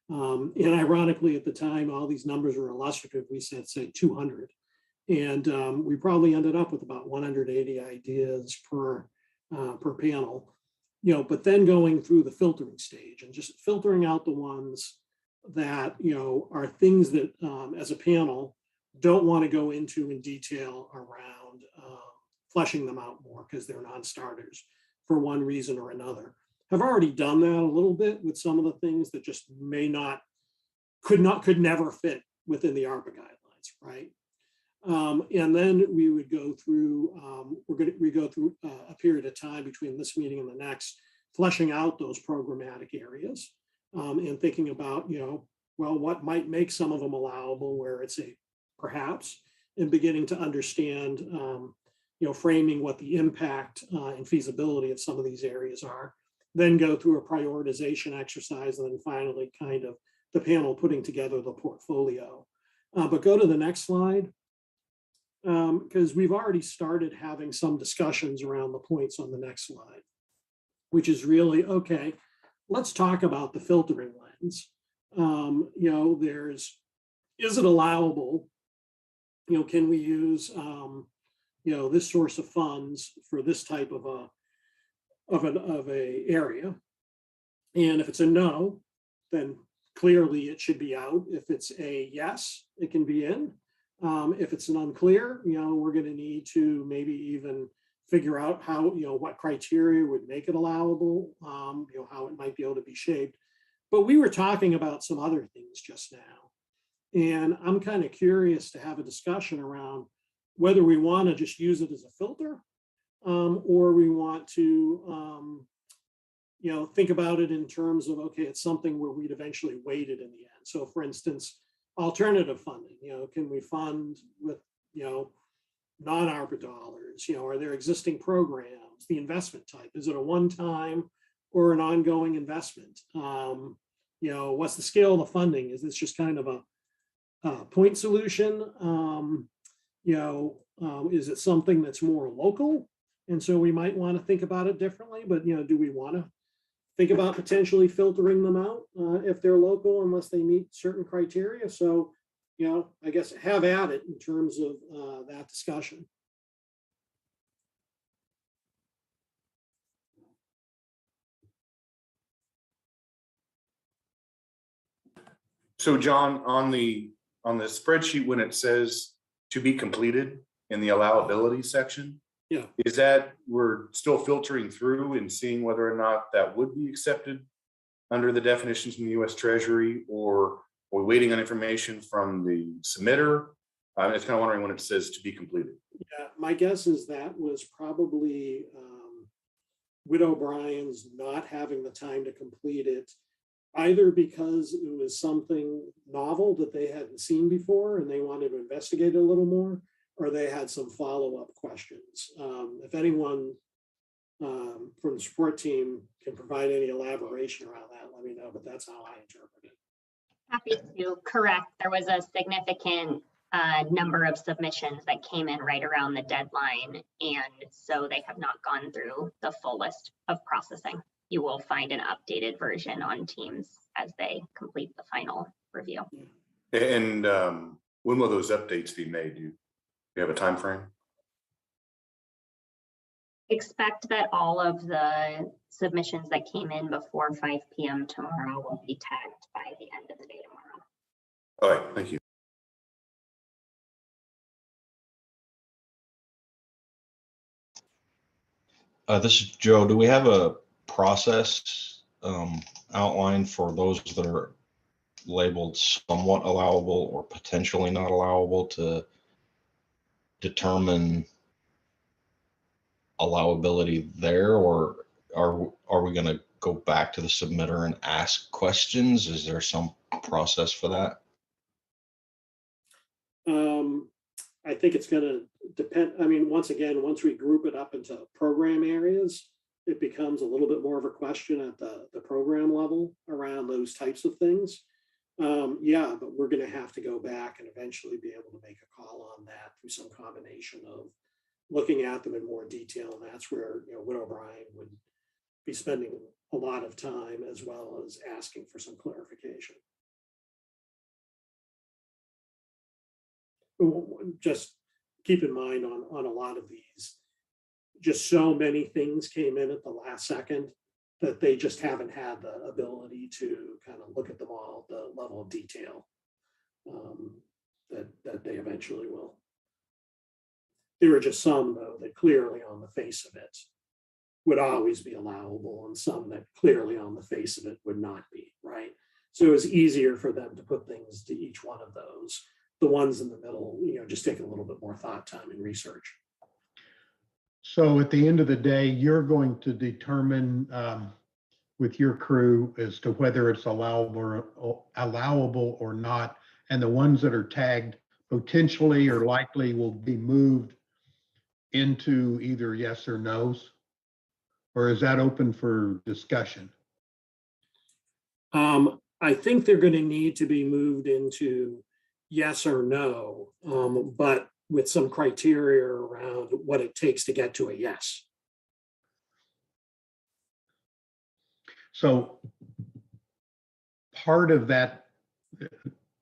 Speaker 1: And ironically, at the time, all these numbers were illustrative. We said, say 200. And we probably ended up with about 180 ideas per panel. But then going through the filtering stage and just filtering out the ones that, are things that as a panel don't want to go into in detail around fleshing them out more because they're non-starters for one reason or another. I've already done that a little bit with some of the things that just could never fit within the Arpa guidelines, right? And then we would go through, we go through a period of time between this meeting and the next, fleshing out those programmatic areas and thinking about, well, what might make some of them allowable where it's a perhaps, and beginning to understand, framing what the impact and feasibility of some of these areas are. Then go through a prioritization exercise, and then finally kind of the panel putting together the portfolio. But go to the next slide, because we've already started having some discussions around the points on the next slide, which is really, okay, let's talk about the filtering lens. Is it allowable? Can we use, this source of funds for this type of a area? And if it's a no, then clearly it should be out. If it's a yes, it can be in. If it's an unclear, we're going to need to maybe even figure out how, what criteria would make it allowable, how it might be able to be shaped. But we were talking about some other things just now. And I'm kind of curious to have a discussion around whether we want to just use it as a filter or we want to, think about it in terms of, okay, it's something where we'd eventually weight it in the end. So for instance, alternative funding, can we fund with, non-ARPA dollars, are there existing programs, the investment type, is it a one-time or an ongoing investment? What's the scale of the funding? Is this just kind of a point solution? Is it something that's more local? And so we might want to think about it differently, but, do we want to think about potentially filtering them out if they're local, unless they meet certain criteria? So, I guess have at it in terms of that discussion.
Speaker 2: So John, on the spreadsheet, when it says to be completed in the allowability section,
Speaker 1: yeah,
Speaker 2: is that we're still filtering through and seeing whether or not that would be accepted under the definitions in the U.S. Treasury, or are we waiting on information from the submitter? I'm just kind of wondering when it says to be completed.
Speaker 1: Yeah, my guess is that was probably Widow Bryan's not having the time to complete it, either because it was something novel that they hadn't seen before and they wanted to investigate it a little more, or they had some follow-up questions. If anyone from the support team can provide any elaboration around that, let me know, but that's how I interpret it.
Speaker 9: Happy to correct. There was a significant number of submissions that came in right around the deadline. And so they have not gone through the full list of processing. You will find an updated version on Teams as they complete the final review.
Speaker 2: And when will those updates be made? Do you have a time frame?
Speaker 9: Expect that all of the submissions that came in before 5 p.m. tomorrow will be tagged by the end of the day tomorrow.
Speaker 2: All right, thank you.
Speaker 5: This is Joe. Do we have a process outlined for those that are labeled somewhat allowable or potentially not allowable to determine allowability there, or are we going to go back to the submitter and ask questions? Is there some process for that?
Speaker 1: I think it's going to depend. I mean, once again, once we group it up into program areas, it becomes a little bit more of a question at the program level around those types of things. Yeah, but we're going to have to go back and eventually be able to make a call on that through some combination of looking at them in more detail. And that's where, Widow Bryan would be spending a lot of time, as well as asking for some clarification. Just keep in mind on a lot of these, just so many things came in at the last second that they just haven't had the ability to kind of look at them all, the level of detail that they eventually will. There are just some, though, that clearly on the face of it would always be allowable, and some that clearly on the face of it would not be, right? So it was easier for them to put things to each one of those. The ones in the middle, just take a little bit more thought, time, and research.
Speaker 3: So at the end of the day, you're going to determine with your crew as to whether it's allowable or not, and the ones that are tagged potentially or likely will be moved into either yes or no's, or is that open for discussion?
Speaker 1: I think they're going to need to be moved into yes or no, but with some criteria around what it takes to get to a yes.
Speaker 3: So part of that,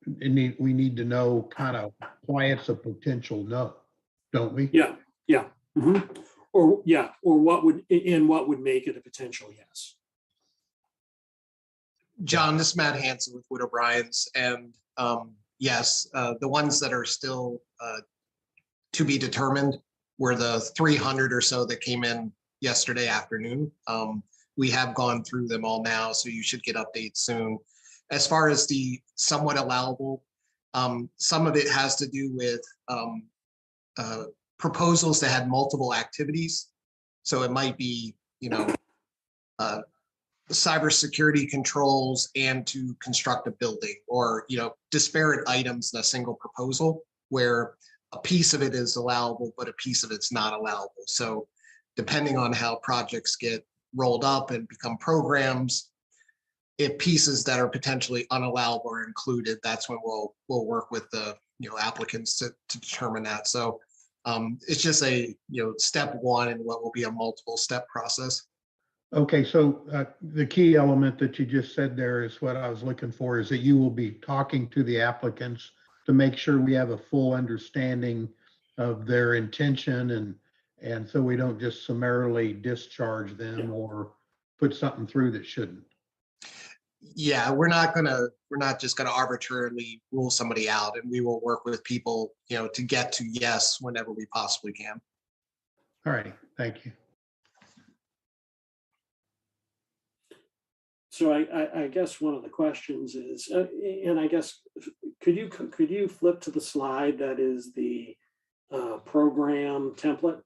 Speaker 3: we need to know kind of why it's a potential no, don't we?
Speaker 1: Yeah. Mm-hmm. Or what would make it a potential yes.
Speaker 11: John, this is Matt Hansen with Widow Bryan's, and yes, the ones that are still to be determined were the 300 or so that came in yesterday afternoon. We have gone through them all now, so you should get updates soon. As far as the somewhat allowable, some of it has to do with proposals that had multiple activities. So it might be, cybersecurity controls and to construct a building, or disparate items in a single proposal where a piece of it is allowable but a piece of it's not allowable. So depending on how projects get rolled up and become programs, if pieces that are potentially unallowable are included, that's when we'll work with the applicants to determine that. So it's just a step one in what will be a multiple step process.
Speaker 3: Okay, so the key element that you just said there is what I was looking for, is that you will be talking to the applicants to make sure we have a full understanding of their intention, and so we don't just summarily discharge them or put something through that shouldn't.
Speaker 11: Yeah, we're not just gonna arbitrarily rule somebody out, and we will work with people, to get to yes whenever we possibly can.
Speaker 3: All right, thank you.
Speaker 1: So I guess one of the questions is, and I guess, could you flip to the slide that is the program template?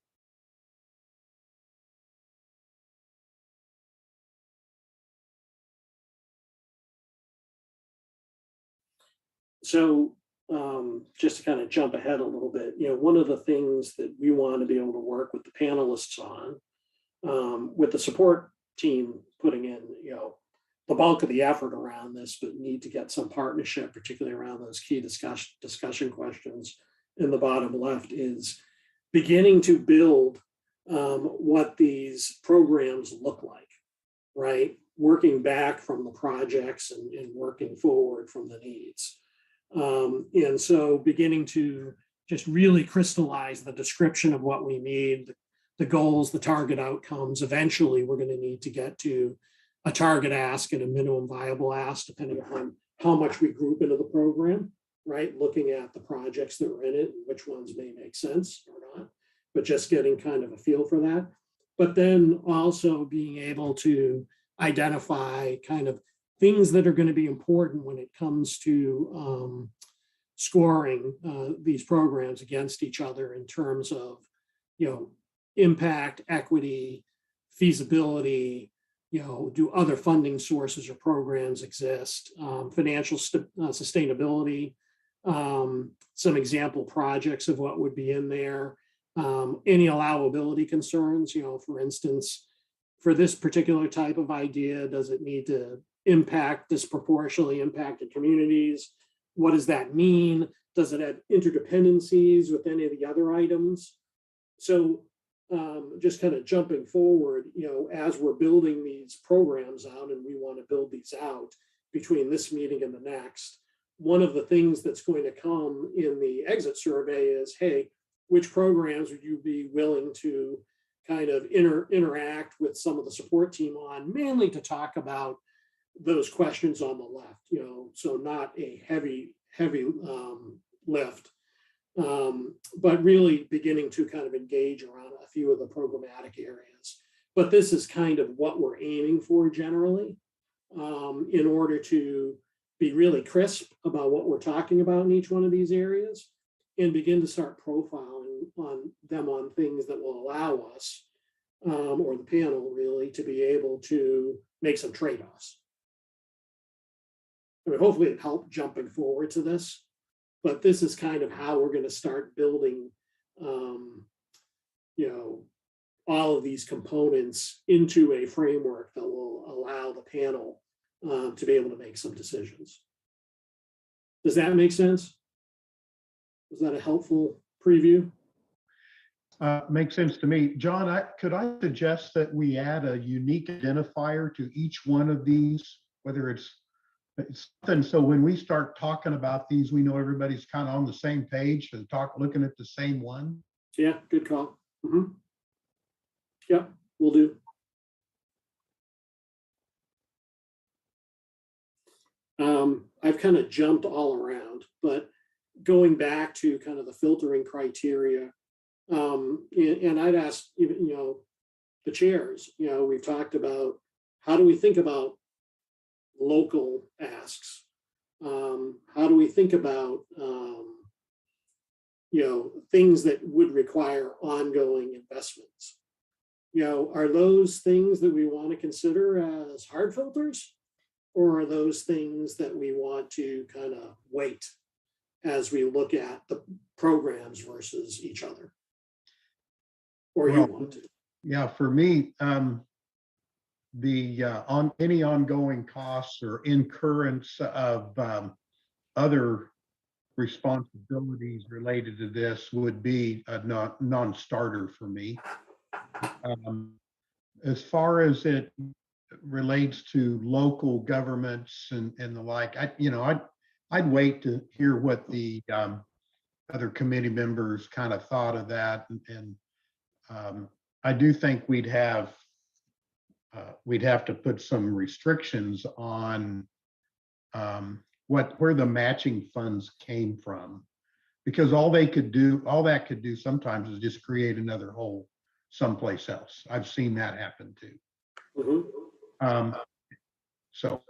Speaker 1: So just to kind of jump ahead a little bit, one of the things that we want to be able to work with the panelists on, with the support team putting in, the bulk of the effort around this, but need to get some partnership, particularly around those key discussion questions in the bottom left, is beginning to build what these programs look like, right? Working back from the projects and working forward from the needs. And so beginning to just really crystallize the description of what we need, the goals, the target outcomes. Eventually, we're going to need to get to a target ask and a minimum viable ask, depending on how much we group into the program, right? Looking at the projects that are in it, and which ones may make sense or not, but just getting kind of a feel for that. But then also being able to identify kind of things that are going to be important when it comes to scoring these programs against each other in terms of, impact, equity, feasibility, do other funding sources or programs exist, financial sustainability, some example projects of what would be in there, any allowability concerns, for instance, for this particular type of idea, does it need to disproportionately impact the communities? What does that mean? Does it have interdependencies with any of the other items? So just kind of jumping forward, as we're building these programs out, and we want to build these out between this meeting and the next, one of the things that's going to come in the exit survey is, hey, which programs would you be willing to kind of interact with some of the support team on, mainly to talk about those questions on the left, so not a heavy lift, but really beginning to kind of engage around a few of the programmatic areas. But this is kind of what we're aiming for generally, in order to be really crisp about what we're talking about in each one of these areas, and begin to start profiling on them on things that will allow us, or the panel really, to be able to make some trade-offs. I mean, hopefully it helped jumping forward to this, but this is kind of how we're going to start building, all of these components into a framework that will allow the panel to be able to make some decisions. Does that make sense? Was that a helpful preview?
Speaker 3: Makes sense to me. John, could I suggest that we add a unique identifier to each one of these, whether it's something, so when we start talking about these, we know everybody's kind of on the same page and looking at the same one?
Speaker 1: Yeah, good call. Mm-hmm. Yeah, we'll do. I've kind of jumped all around, but going back to kind of the filtering criteria, and I'd ask, the chairs, we've talked about how do we think about local asks? How do we think about, things that would require ongoing investments? Are those things that we want to consider as hard filters? Or are those things that we want to kind of weight as we look at the programs versus each other? Or you want to?
Speaker 3: Yeah, for me, on any ongoing costs or incurrence of other responsibilities related to this would be a non-starter for me. As far as it relates to local governments and the like, I'd wait to hear what the other committee members kind of thought of that, and I do think we'd have to put some restrictions on where the matching funds came from, because all that could do sometimes is just create another hole someplace else. I've seen that happen too.
Speaker 1: Mm-hmm.
Speaker 3: So.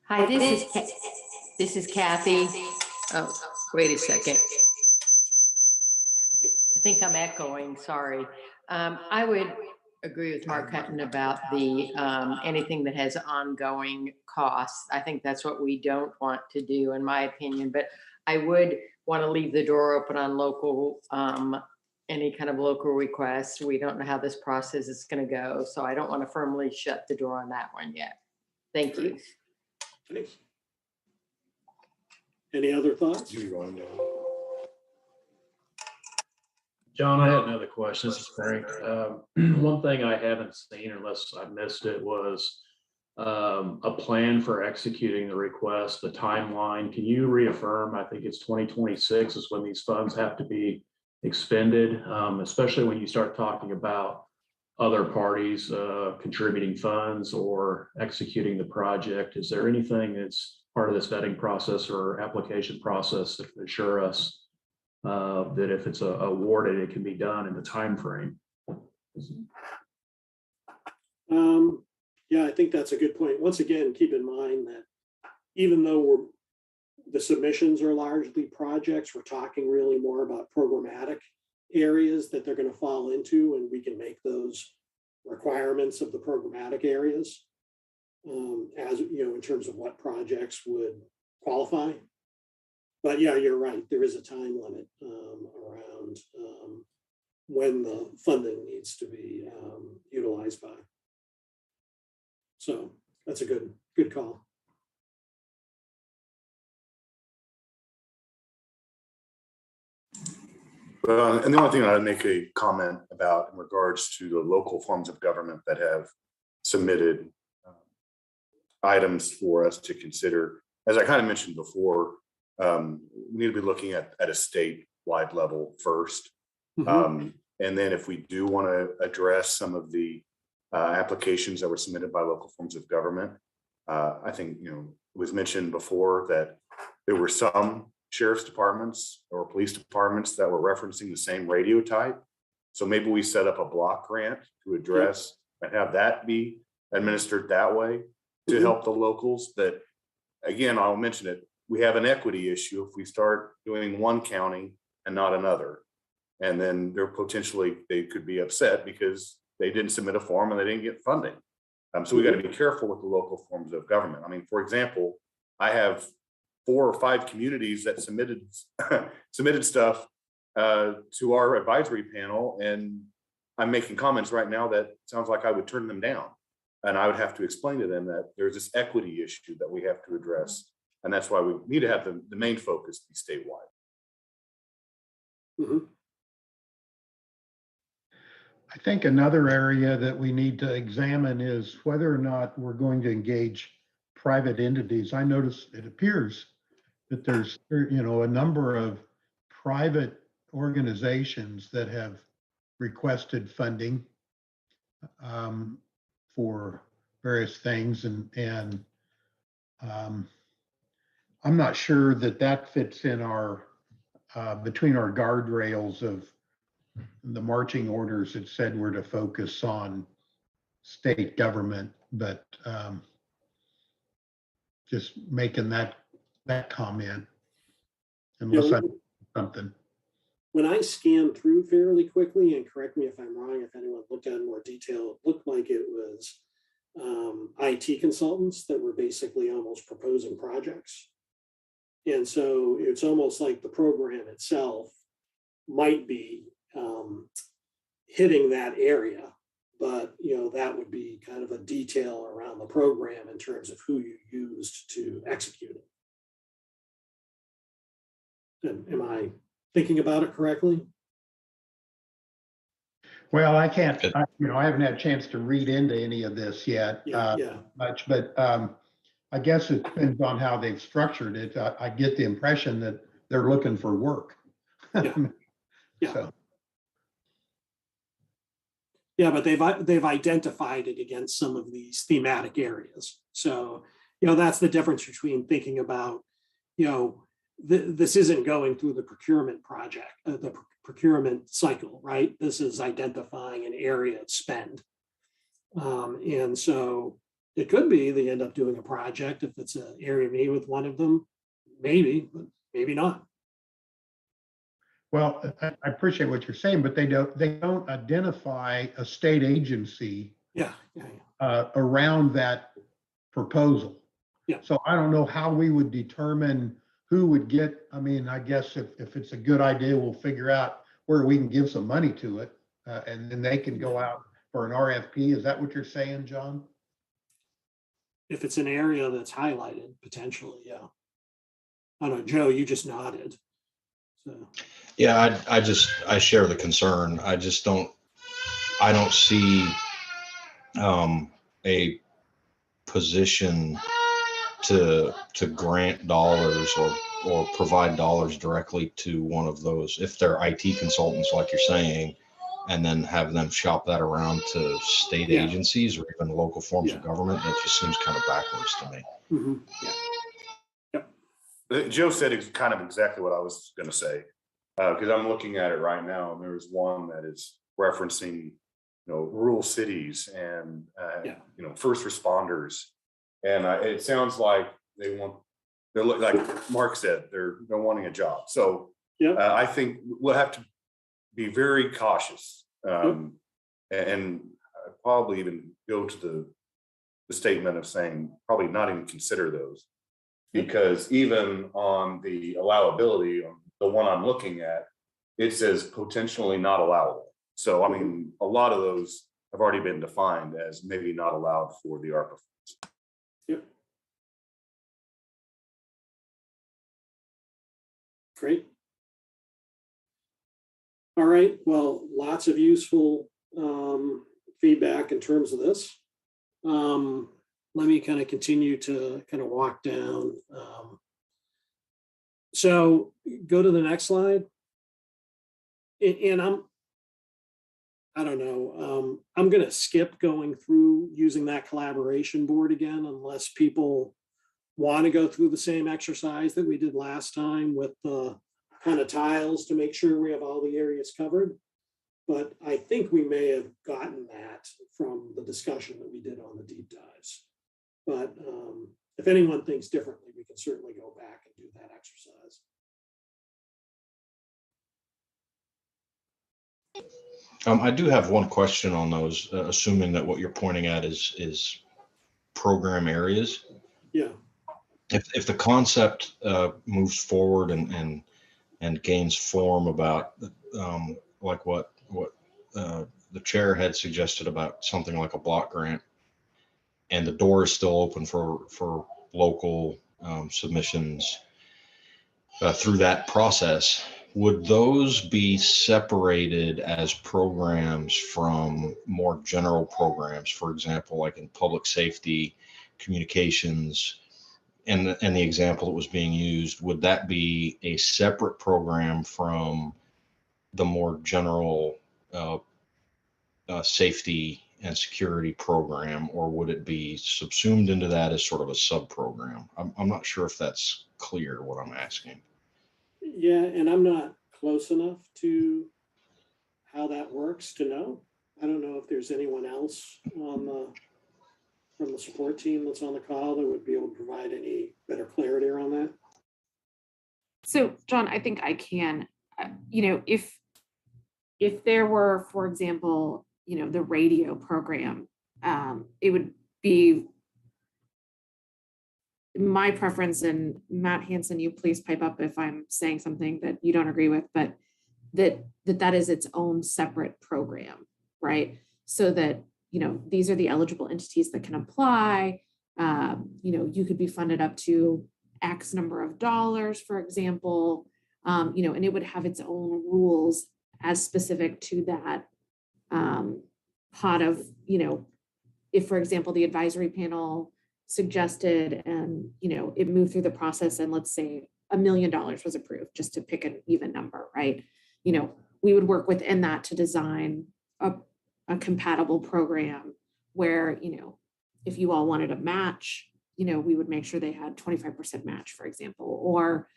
Speaker 12: Hi, this is Kathy. Oh, wait a second. I think I'm echoing, sorry. I would agree with Mark Hutton about the, anything that has ongoing costs. I think that's what we don't want to do, in my opinion, but I would want to leave the door open on local, any kind of local requests. We don't know how this process is going to go, so I don't want to firmly shut the door on that one yet. Thank you.
Speaker 1: Thanks. Any other thoughts?
Speaker 4: John, I had another question. This is Frank. One thing I haven't seen, unless I missed it, was a plan for executing the request, the timeline. Can you reaffirm? I think it's 2026 is when these funds have to be expended, especially when you start talking about other parties contributing funds or executing the project. Is there anything that's part of this vetting process or application process that can assure us that if it's awarded, it can be done in the time frame?
Speaker 1: Yeah, I think that's a good point. Once again, keep in mind that even though the submissions are largely projects, we're talking really more about programmatic areas that they're going to fall into, and we can make those requirements of the programmatic areas as you know, in terms of what projects would qualify. But yeah, you're right. There is a time limit around when the funding needs to be utilized by. So that's a good call.
Speaker 2: And the only thing I'd make a comment about in regards to the local forms of government that have submitted items for us to consider, as I kind of mentioned before, we need to be looking at a statewide level first. And then if we do want to address some of the applications that were submitted by local forms of government, I think, you know, it was mentioned before that there were some sheriff's departments or police departments that were referencing the same radio type. So maybe we set up a block grant to address and have that be administered that way to help the locals. That, again, I'll mention it, we have an equity issue if we start doing one county and not another. And then they're potentially, they could be upset because they didn't submit a form and they didn't get funding. So we got to be careful with the local forms of government. I mean, for example, I have 4 or 5 communities that submitted stuff to our advisory panel, and I'm making comments right now that sounds like I would turn them down. And I would have to explain to them that there's this equity issue that we have to address. And that's why we need to have the main focus be statewide.
Speaker 3: I think another area that we need to examine is whether or not we're going to engage private entities. I notice it appears that there's, you know, a number of private organizations that have requested funding for various things, and I'm not sure that that fits in our between our guardrails of the marching orders that said we're to focus on state government, but just making that comment, unless I something.
Speaker 1: When I scanned through fairly quickly, and correct me if I'm wrong, if anyone looked at it in more detail, it looked like it was IT consultants that were basically almost proposing projects. And so it's almost like the program itself might be hitting that area, but you know, that would be kind of a detail around the program in terms of who you used to execute it. Am I thinking about it correctly?
Speaker 3: Well, I can't, you know, I haven't had a chance to read into any of this yet much, but I guess it depends on how they've structured it. I get the impression that they're looking for work. So.
Speaker 1: Yeah, but they've identified it against some of these thematic areas. So, you know, that's the difference between thinking about, you know, this isn't going through the procurement project, the procurement cycle, right? This is identifying an area of spend. And so it could be they end up doing a project if it's an area of need with one of them, maybe, but maybe not.
Speaker 3: Well, I appreciate what you're saying, but they don't identify a state agency
Speaker 1: Yeah.
Speaker 3: around that proposal.
Speaker 1: Yeah.
Speaker 3: So I don't know how we would determine who would get, I mean, I guess if it's a good idea, we'll figure out where we can give some money to it, and then they can go out for an RFP. Is that what you're saying, John?
Speaker 1: If it's an area that's highlighted, potentially, yeah. I don't know, Joe, you just nodded. So.
Speaker 5: Yeah, I share the concern. I don't see a position to grant dollars or provide dollars directly to one of those, if they're IT consultants, like you're saying, and then have them shop that around to state agencies or even local forms of government. That just seems kind of backwards to me.
Speaker 1: Mm-hmm. Yeah.
Speaker 2: Joe said it's kind of exactly what I was going to say, because I'm looking at it right now, and there's one that is referencing, rural cities and first responders, and it sounds like they're like Mark said, they're wanting a job. So I think we'll have to be very cautious, and probably even go to the statement of saying probably not even consider those. Because even on the allowability, on the one I'm looking at, it says potentially not allowable. So, I mean, a lot of those have already been defined as maybe not allowed for the ARPA funds.
Speaker 1: Yep. Great. All right. Well, lots of useful feedback in terms of this. Let me kind of continue to kind of walk down. So go to the next slide. And I don't know, I'm going to skip going through using that collaboration board again, unless people want to go through the same exercise that we did last time with the kind of tiles to make sure we have all the areas covered. But I think we may have gotten that from the discussion that we did on the deep dives. But if anyone thinks differently, we can certainly go back and do that exercise.
Speaker 5: I do have one question on those, assuming that what you're pointing at is program areas.
Speaker 1: Yeah.
Speaker 5: If the concept moves forward and gains form about like what the chair had suggested about something like a block grant, and the door is still open for local submissions through that process, would those be separated as programs from more general programs? For example, like in public safety, communications, and the example that was being used, would that be a separate program from the more general safety and security program, or would it be subsumed into that as sort of a sub program? I'm not sure if that's clear what I'm asking.
Speaker 1: Yeah, and I'm not close enough to how that works to know. I don't know if there's anyone else from the support team that's on the call that would be able to provide any better clarity around that.
Speaker 6: So, John, I think I can. If there were, for example, the radio program, it would be my preference, and Matt Hansen, you please pipe up if I'm saying something that you don't agree with, but that is its own separate program, right? So that, these are the eligible entities that can apply. You could be funded up to X number of dollars, for example, and it would have its own rules as specific to that pot of, if, for example, the advisory panel suggested and, it moved through the process, and let's say $1 million was approved, just to pick an even number, right? We would work within that to design a compatible program where, if you all wanted a match, we would make sure they had 25% match, for example, or,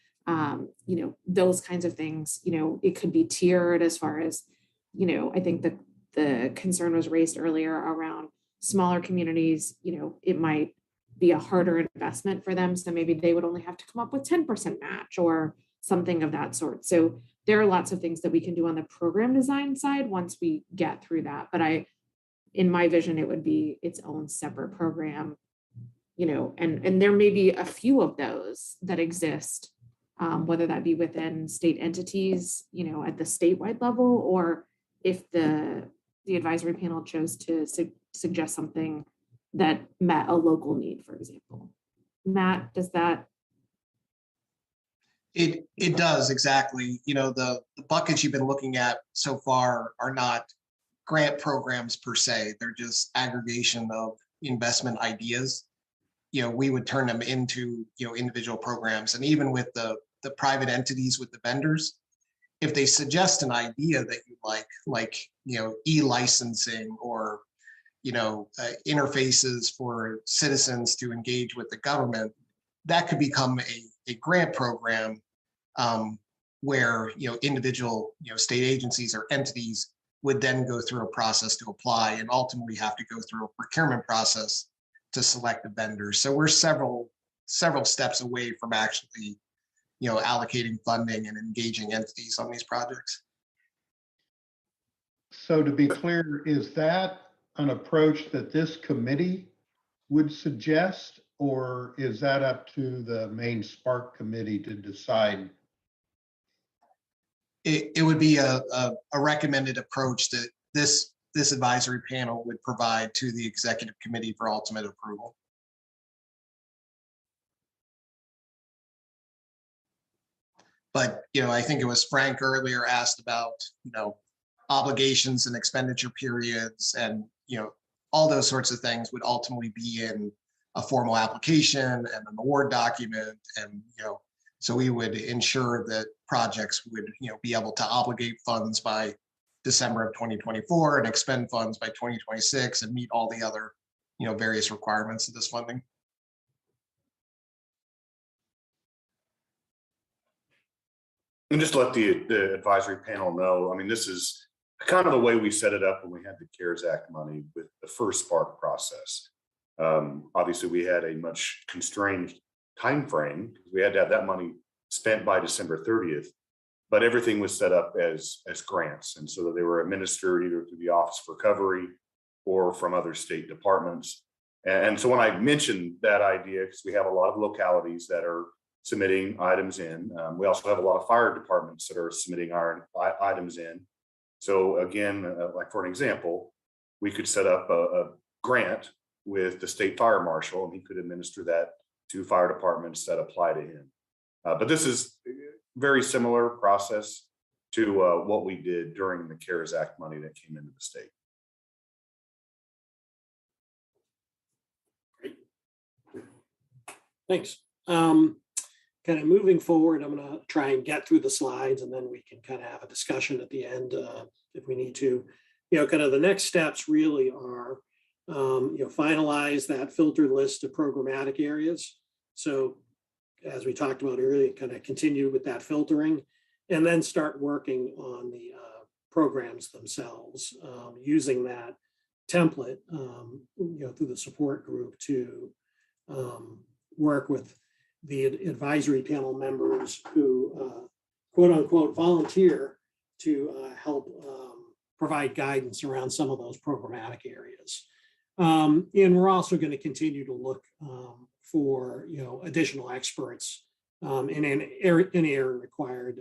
Speaker 6: those kinds of things. It could be tiered as far as, I think the concern was raised earlier around smaller communities. It might be a harder investment for them. So maybe they would only have to come up with 10% match or something of that sort. So there are lots of things that we can do on the program design side once we get through that. But in my vision, it would be its own separate program, and there may be a few of those that exist, whether that be within state entities, at the statewide level, or if the advisory panel chose to suggest something that met a local need, for example. Matt, does that?
Speaker 11: It does, exactly. The buckets you've been looking at so far are not grant programs per se. They're just aggregation of investment ideas. We would turn them into, individual programs. And even with the private entities, with the vendors, if they suggest an idea that you like, e-licensing or, interfaces for citizens to engage with the government, that could become a grant program where, individual, state agencies or entities would then go through a process to apply and ultimately have to go through a procurement process to select a vendor. So we're several steps away from actually, allocating funding and engaging entities on these projects.
Speaker 3: So to be clear, is that an approach that this committee would suggest, or is that up to the main Spark committee to decide?
Speaker 11: It would be a recommended approach that this advisory panel would provide to the executive committee for ultimate approval. But, I think it was Frank earlier asked about, obligations and expenditure periods, and, all those sorts of things would ultimately be in a formal application and an award document. And, so we would ensure that projects would, be able to obligate funds by December of 2024 and expend funds by 2026 and meet all the other, various requirements of this funding.
Speaker 2: And just let the advisory panel know, this is kind of the way we set it up when we had the CARES Act money with the first Spark process. Obviously, we had a much constrained time frame because we had to have that money spent by December 30th, but everything was set up as grants, and so that they were administered either through the Office of Recovery or from other state departments. And so when I mentioned that idea, because we have a lot of localities that are submitting items in, we also have a lot of fire departments that are submitting our items in. So again, like for an example, we could set up a grant with the state fire marshal, and he could administer that to fire departments that apply to him. But this is a very similar process to what we did during the CARES Act money that came into the state.
Speaker 1: Thanks. Kind of moving forward, I'm going to try and get through the slides, and then we can kind of have a discussion at the end if we need to. Kind of the next steps really are, finalize that filtered list of programmatic areas. So as we talked about earlier, kind of continue with that filtering, and then start working on the programs themselves, using that template, through the support group to work with the advisory panel members who quote unquote volunteer to help provide guidance around some of those programmatic areas. And we're also going to continue to look for additional experts in any area required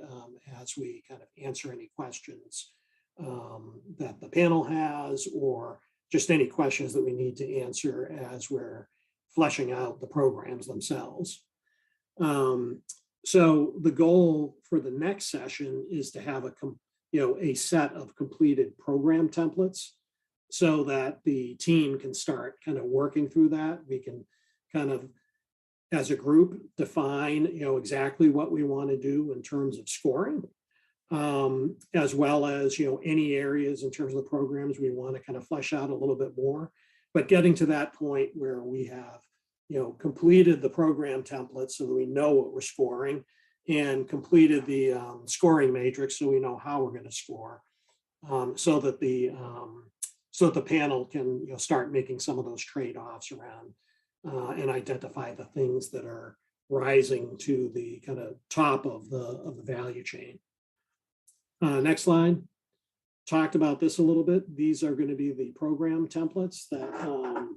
Speaker 1: as we kind of answer any questions that the panel has, or just any questions that we need to answer as we're fleshing out the programs themselves. So the goal for the next session is to have a set of completed program templates so that the team can start kind of working through that. We can kind of, as a group, define, exactly what we want to do in terms of scoring, as well as, any areas in terms of the programs we want to kind of flesh out a little bit more. But getting to that point where we have, completed the program template so that we know what we're scoring, and completed the scoring matrix so we know how we're going to score, so that the panel can start making some of those trade-offs around and identify the things that are rising to the kind of top of the value chain. Next slide. Talked about this a little bit. These are going to be the program templates that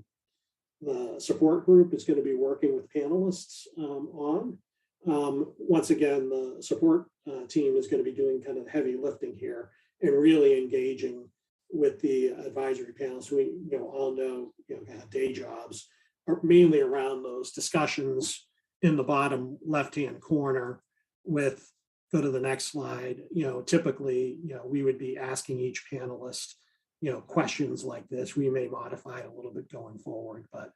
Speaker 1: the support group is going to be working with panelists on. Once again, the support team is going to be doing kind of heavy lifting here and really engaging with the advisory panels who we all know, have day jobs, are mainly around those discussions in the bottom left-hand corner with, go to the next slide, typically, we would be asking each panelist, questions like this. We may modify a little bit going forward, but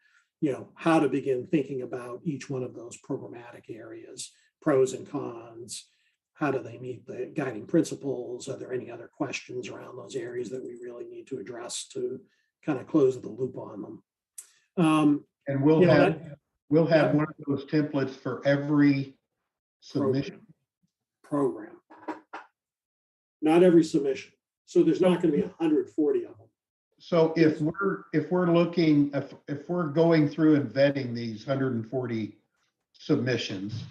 Speaker 1: how to begin thinking about each one of those programmatic areas, pros and cons, how do they meet the guiding principles? Are there any other questions around those areas that we really need to address to kind of close the loop on them?
Speaker 3: And we'll have one of those templates for every submission.
Speaker 1: Program. Not every submission. So there's not going to be 140 of them.
Speaker 3: So if we're looking, if we're going through and vetting these 140 submissions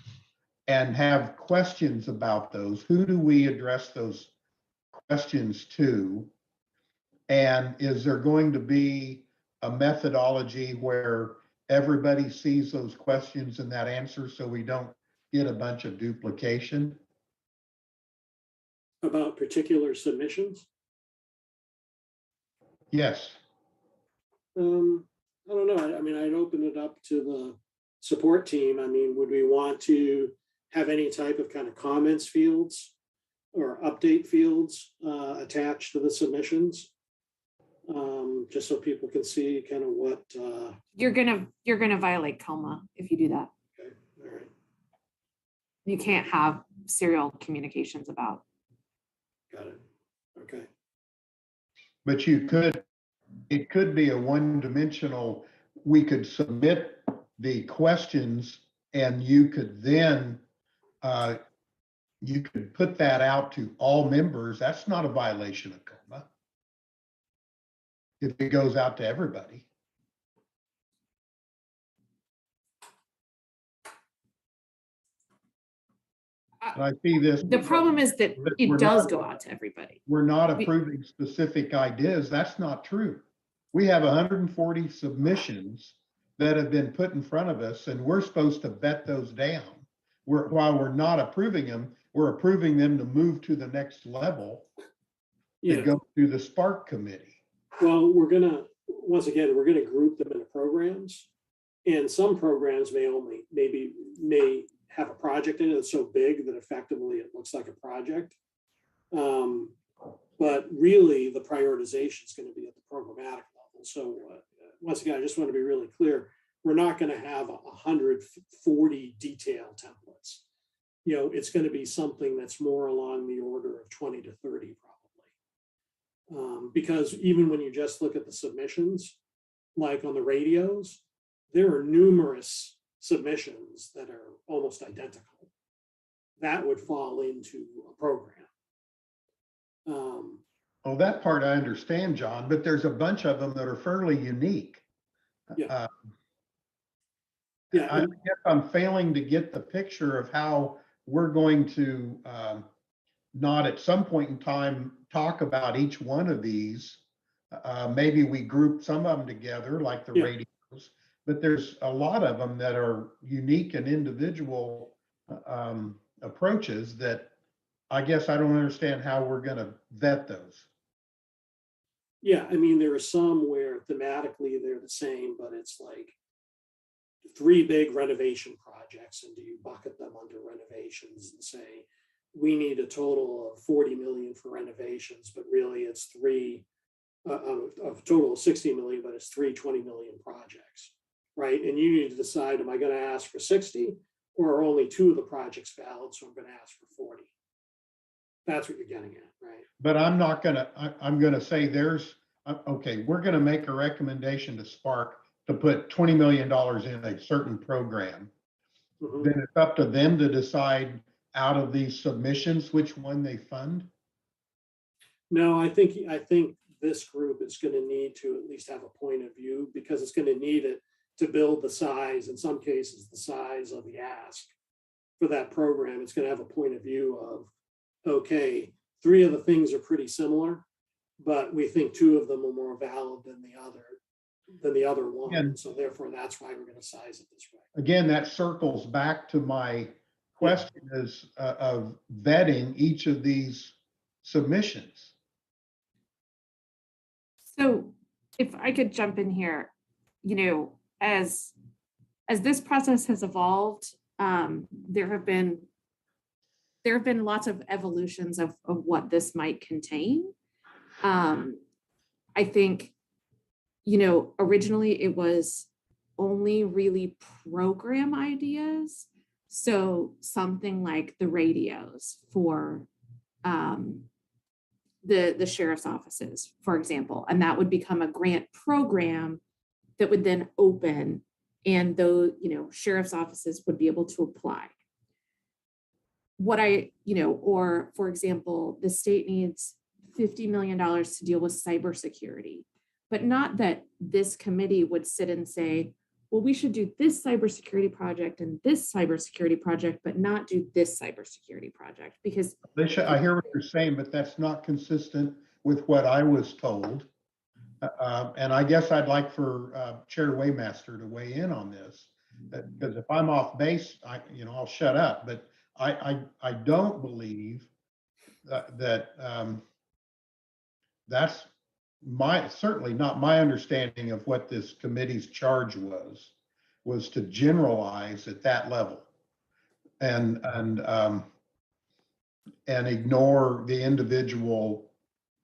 Speaker 3: and have questions about those, who do we address those questions to? And is there going to be a methodology where everybody sees those questions and that answer so we don't get a bunch of duplication?
Speaker 1: About particular submissions?
Speaker 3: Yes.
Speaker 1: I don't know. I mean, I'd open it up to the support team. I mean, would we want to have any type of kind of comments fields or update fields attached to the submissions? Just so people can see kind of what
Speaker 6: You're gonna violate COMA if you do that.
Speaker 1: Okay, all right,
Speaker 6: You can't have serial communications about.
Speaker 1: got it. Okay.
Speaker 3: But it could be a one-dimensional, we could submit the questions and you could then, you could put that out to all members. That's not a violation of COMA. If it goes out to everybody. And I see this.
Speaker 6: The problem is that it does go out to everybody.
Speaker 3: We're not approving specific ideas. That's not true. We have 140 submissions that have been put in front of us, and we're supposed to vet those down. While we're not approving them, we're approving them to move to the next level to go through the Spark committee.
Speaker 1: Well, once again, we're gonna group them into programs, and some programs may have a project in it that's so big that effectively it looks like a project. But really, the prioritization is going to be at the programmatic level. So once again, I just want to be really clear. We're not going to have 140 detailed templates. It's going to be something that's more along the order of 20 to 30 probably. Because even when you just look at the submissions, like on the radios, there are numerous submissions that are almost identical. That would fall into a program.
Speaker 3: Oh, that part I understand, John, but there's a bunch of them that are fairly unique.
Speaker 1: Yeah.
Speaker 3: I guess I'm failing to get the picture of how we're going to not at some point in time talk about each one of these. Maybe we group some of them together like the radios, but there's a lot of them that are unique and individual approaches that I guess I don't understand how we're going to vet those.
Speaker 1: Yeah, I mean, there are some where thematically they're the same, but it's like 3 big renovation projects, and do you bucket them under renovations and say, we need a total of 40 million for renovations, but really it's of total of 60 million, but it's 20 million projects, right? And you need to decide, am I going to ask for 60 or are only 2 of the projects valid, so I'm going to ask for 40? That's what you're getting at, right?
Speaker 3: But I'm going to say okay, we're going to make a recommendation to Spark to put $20 million in a certain program.
Speaker 1: Mm-hmm.
Speaker 3: Then it's up to them to decide out of these submissions which one they fund.
Speaker 1: No, I think this group is going to need to at least have a point of view, because it's going to need it to build the size, in some cases, the size of the ask for that program. It's going to have a point of view of, okay, 3 of the things are pretty similar, but we think 2 of them are more valid than the other one.
Speaker 3: And-
Speaker 1: So therefore, that's why we're going to size it this way.
Speaker 3: Again, that circles back to my question is of vetting each of these submissions.
Speaker 6: So if I could jump in here, as this process has evolved, there have been lots of evolutions of what this might contain. I think, originally it was only really program ideas. So something like the radios for the sheriff's offices, for example, and that would become a grant program that would then open, and those, sheriff's offices would be able to apply. Or for example, the state needs $50 million to deal with cybersecurity, but not that this committee would sit and say, well, we should do this cybersecurity project and this cybersecurity project, but not do this cybersecurity project, because
Speaker 3: I hear what you're saying, but that's not consistent with what I was told. And I guess I'd like for Chair Waymaster to weigh in on this, because if I'm off base, I'll shut up. But I don't believe that's certainly not my understanding of what this committee's charge was to generalize at that level and ignore the individual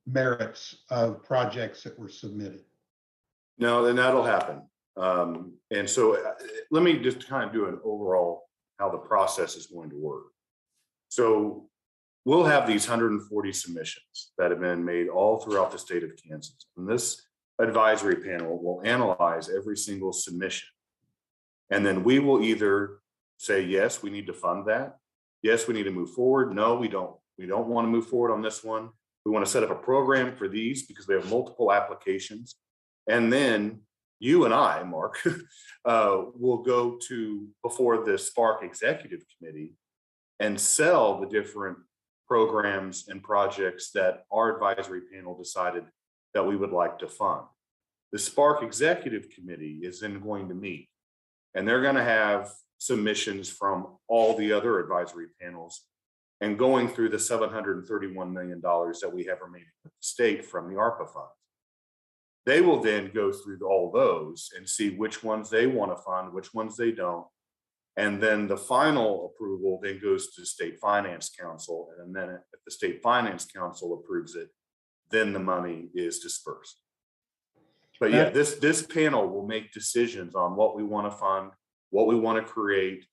Speaker 3: merits of projects that were submitted.
Speaker 2: No, then that'll happen. And so let me just kind of do an overall how the process is going to work. So we'll have these 140 submissions that have been made all throughout the state of Kansas. And this advisory panel will analyze every single submission. And then we will either say, yes, we need to fund that. Yes, we need to move forward. No, we don't. We don't want to move forward on this one. We want to set up a program for these because we have multiple applications. And then you and I, Mark, will go before the Spark Executive Committee and sell the different programs and projects that our advisory panel decided that we would like to fund. The Spark Executive Committee is then going to meet, and they're going to have submissions from all the other advisory panels and going through the $731 million that we have remaining with the state from the Arpa funds. They will then go through all those and see which ones they want to fund, which ones they don't. And then the final approval then goes to the State Finance Council. And then if the State Finance Council approves it, then the money is dispersed. But yeah, this panel will make decisions on what we want to fund, what we want to create.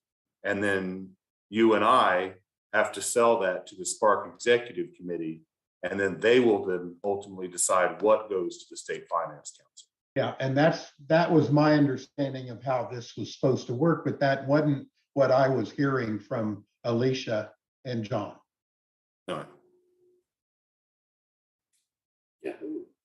Speaker 2: And then you and I have to sell that to the Spark Executive Committee. And then they will then ultimately decide what goes to the State Finance Council.
Speaker 3: Yeah, and that was my understanding of how this was supposed to work, but that wasn't what I was hearing from Alicia and John.
Speaker 2: No.
Speaker 1: Yeah,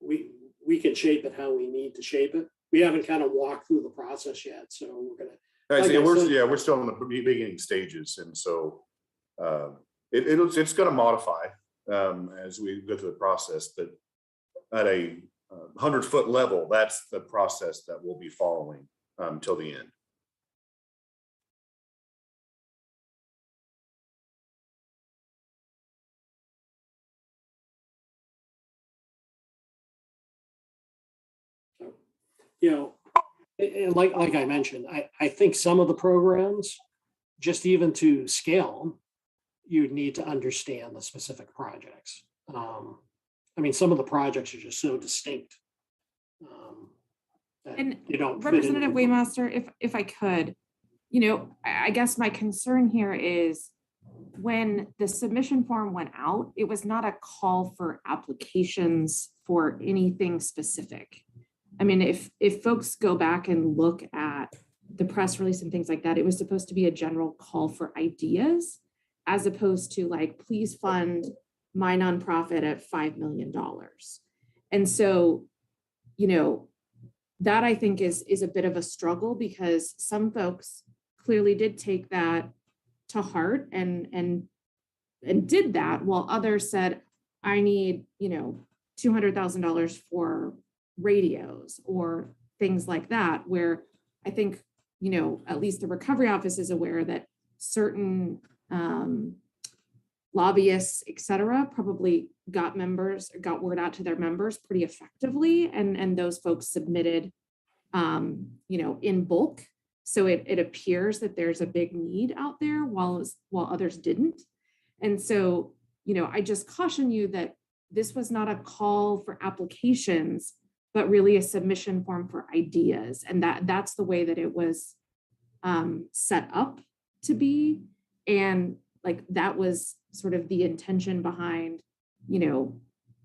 Speaker 1: we can shape it how we need to shape it. We haven't kind of walked through the process yet, so we're gonna.
Speaker 2: We're still in the beginning stages, and so it's going to modify as we go through the process. But at a 100-foot level, that's the process that we'll be following till the end.
Speaker 1: And like I mentioned, I think some of the programs, just even to scale them, you'd need to understand the specific projects. I mean, some of the projects are just so distinct.
Speaker 6: And
Speaker 1: you don't
Speaker 6: Representative Waymaster, if I could, I guess my concern here is when the submission form went out, it was not a call for applications for anything specific. I mean, if folks go back and look at the press release and things like that, it was supposed to be a general call for ideas, as opposed to like, please fund my nonprofit at $5 million. And so, that I think is a bit of a struggle, because some folks clearly did take that to heart and did that, while others said, I need, $200,000 for radios or things like that, where I think, at least the recovery office is aware that certain lobbyists, et cetera, probably got word out to their members pretty effectively. And those folks submitted, in bulk. So it appears that there's a big need out there while others didn't. And so, I just caution you that this was not a call for applications, but really a submission form for ideas. And that's the way that it was set up to be. And like, that was sort of the intention behind,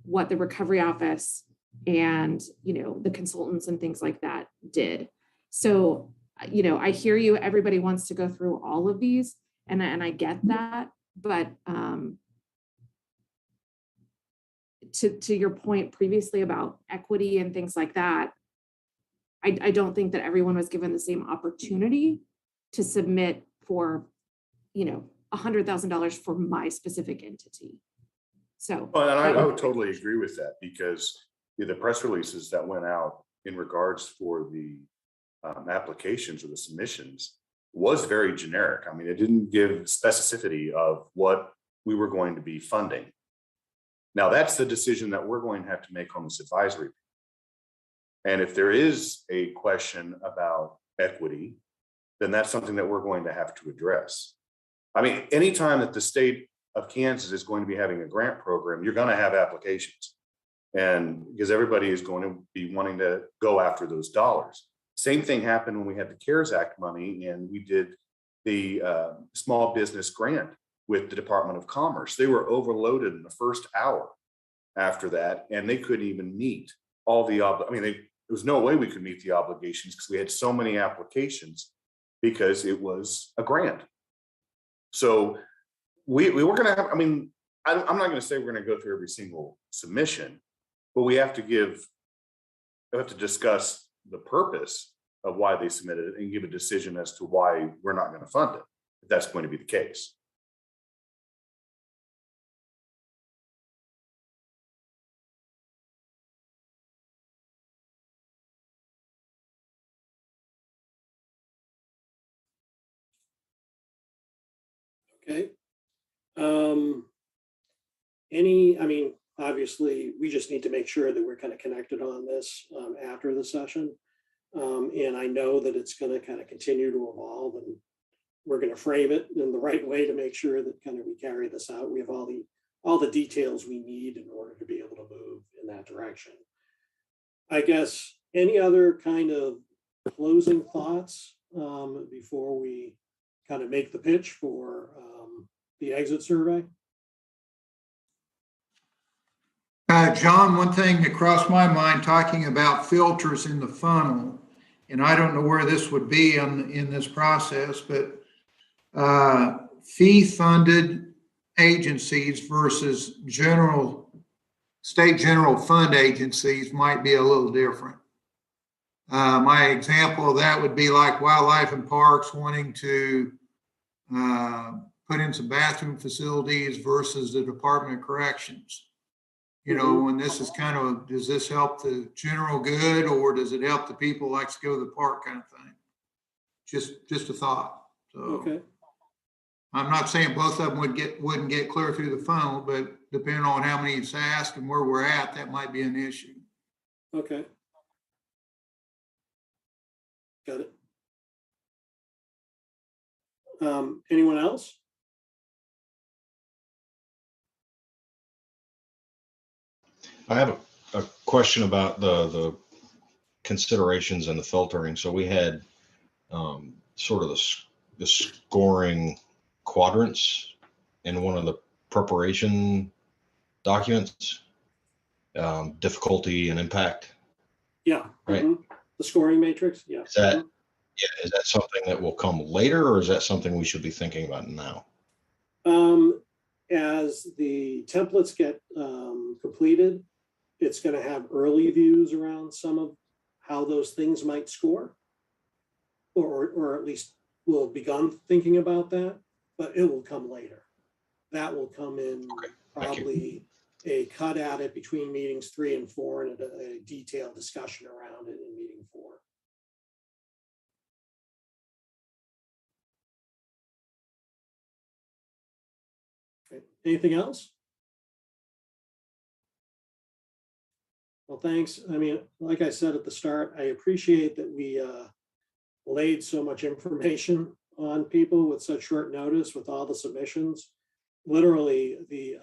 Speaker 6: what the recovery office and, the consultants and things like that did. So, I hear you, everybody wants to go through all of these, and I get that, but to your point previously about equity and things like that, I don't think that everyone was given the same opportunity to submit for, $100,000 for my specific entity. So.
Speaker 2: Well, and I would totally agree with that, because the press releases that went out in regards for the applications or the submissions was very generic. I mean, it didn't give specificity of what we were going to be funding. Now, that's the decision that we're going to have to make on this advisory. And if there is a question about equity, then that's something that we're going to have to address. I mean, anytime that the state of Kansas is going to be having a grant program, you're going to have applications. And because everybody is going to be wanting to go after those dollars. Same thing happened when we had the CARES Act money and we did the small business grant with the Department of Commerce. They were overloaded in the first hour after that, and they couldn't even meet all the, there was no way we could meet the obligations because we had so many applications because it was a grant. So we were going to have, I'm not going to say we're going to go through every single submission, but we have to discuss the purpose of why they submitted it and give a decision as to why we're not going to fund it, if that's going to be the case.
Speaker 1: Okay. Obviously, we just need to make sure that we're kind of connected on this after the session. And I know that it's going to kind of continue to evolve, and we're going to frame it in the right way to make sure that kind of we carry this out. We have all the details we need in order to be able to move in that direction. I guess any other kind of closing thoughts before we kind of make the pitch for the exit survey?
Speaker 8: John, one thing that crossed my mind talking about filters in the funnel, and I don't know where this would be in this process, but fee-funded agencies versus state general fund agencies might be a little different. My example of that would be like Wildlife and Parks wanting to put in some bathroom facilities versus the Department of Corrections. When this is kind of, does this help the general good, or does it help the people who like to go to the park kind of thing? Just a thought. So
Speaker 1: Okay.
Speaker 8: I'm not saying both of them wouldn't get clear through the funnel, but depending on how many it's asked and where we're at, that might be an issue.
Speaker 1: Okay. Got it. Anyone else?
Speaker 5: I have a question about the considerations and the filtering. So we had sort of the scoring quadrants in one of the preparation documents, difficulty and impact.
Speaker 1: Yeah.
Speaker 5: Right.
Speaker 1: Mm-hmm. The scoring matrix. Yeah.
Speaker 5: Is that something that will come later, or is that something we should be thinking about now?
Speaker 1: As the templates get completed, it's going to have early views around some of how those things might score, or at least we'll begun thinking about that, but it will come later. That will come in probably a cut at it between meetings 3 and 4 and a detailed discussion around it in meeting 4. Okay. Anything else? Well, thanks. I mean, like I said at the start, I appreciate that we laid so much information on people with such short notice with all the submissions. Literally, the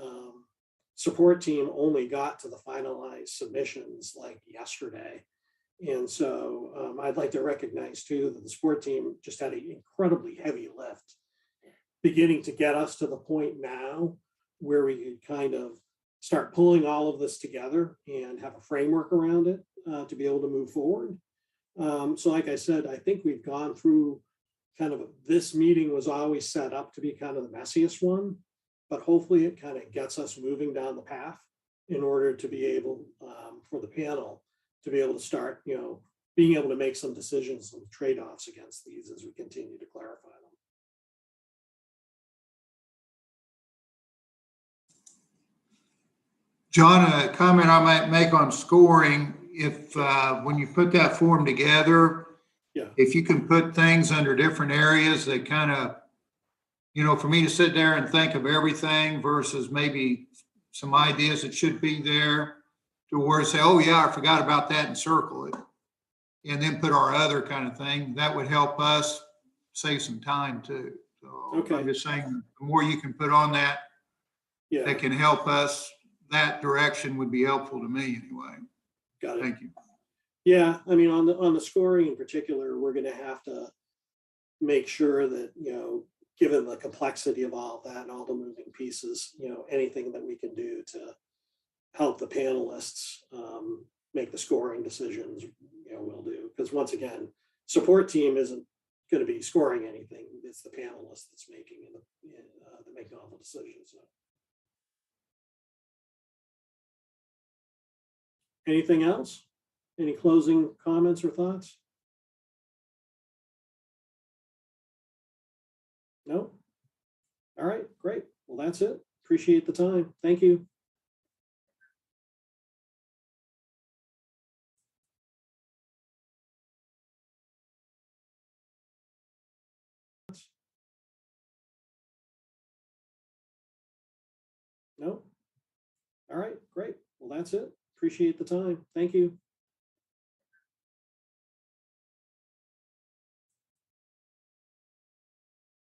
Speaker 1: support team only got to the finalized submissions like yesterday. And so I'd like to recognize too that the support team just had an incredibly heavy lift beginning to get us to the point now where we could kind of start pulling all of this together and have a framework around it to be able to move forward. So like I said, I think we've gone through kind of, this meeting was always set up to be kind of the messiest one, but hopefully it kind of gets us moving down the path in order to be able, for the panel, to be able to start, being able to make some decisions, some trade-offs against these as we continue to clarify them.
Speaker 8: John, a comment I might make on scoring, if when you put that form together,
Speaker 1: Yeah.
Speaker 8: if you can put things under different areas that kind of, for me to sit there and think of everything versus maybe some ideas that should be there, to where say, oh yeah, I forgot about that, and circle it, and then put our other kind of thing, that would help us save some time too. So
Speaker 1: Okay.
Speaker 8: I'm just saying, the more you can put on that,
Speaker 1: Yeah,
Speaker 8: that can help us, that direction would be helpful to me anyway.
Speaker 1: got it.
Speaker 8: Thank you.
Speaker 1: Yeah, I mean, on the scoring in particular, we're going to have to make sure that, given the complexity of all that and all the moving pieces, anything that we can do to help the panelists make the scoring decisions, we'll do. Because once again, support team isn't going to be scoring anything. It's the panelists that's making all the decisions. So. Anything else? Any closing comments or thoughts? No? All right, great. Well, that's it. Appreciate the time. Thank you. No? All right, great. Well, that's it. Appreciate the time. Thank you.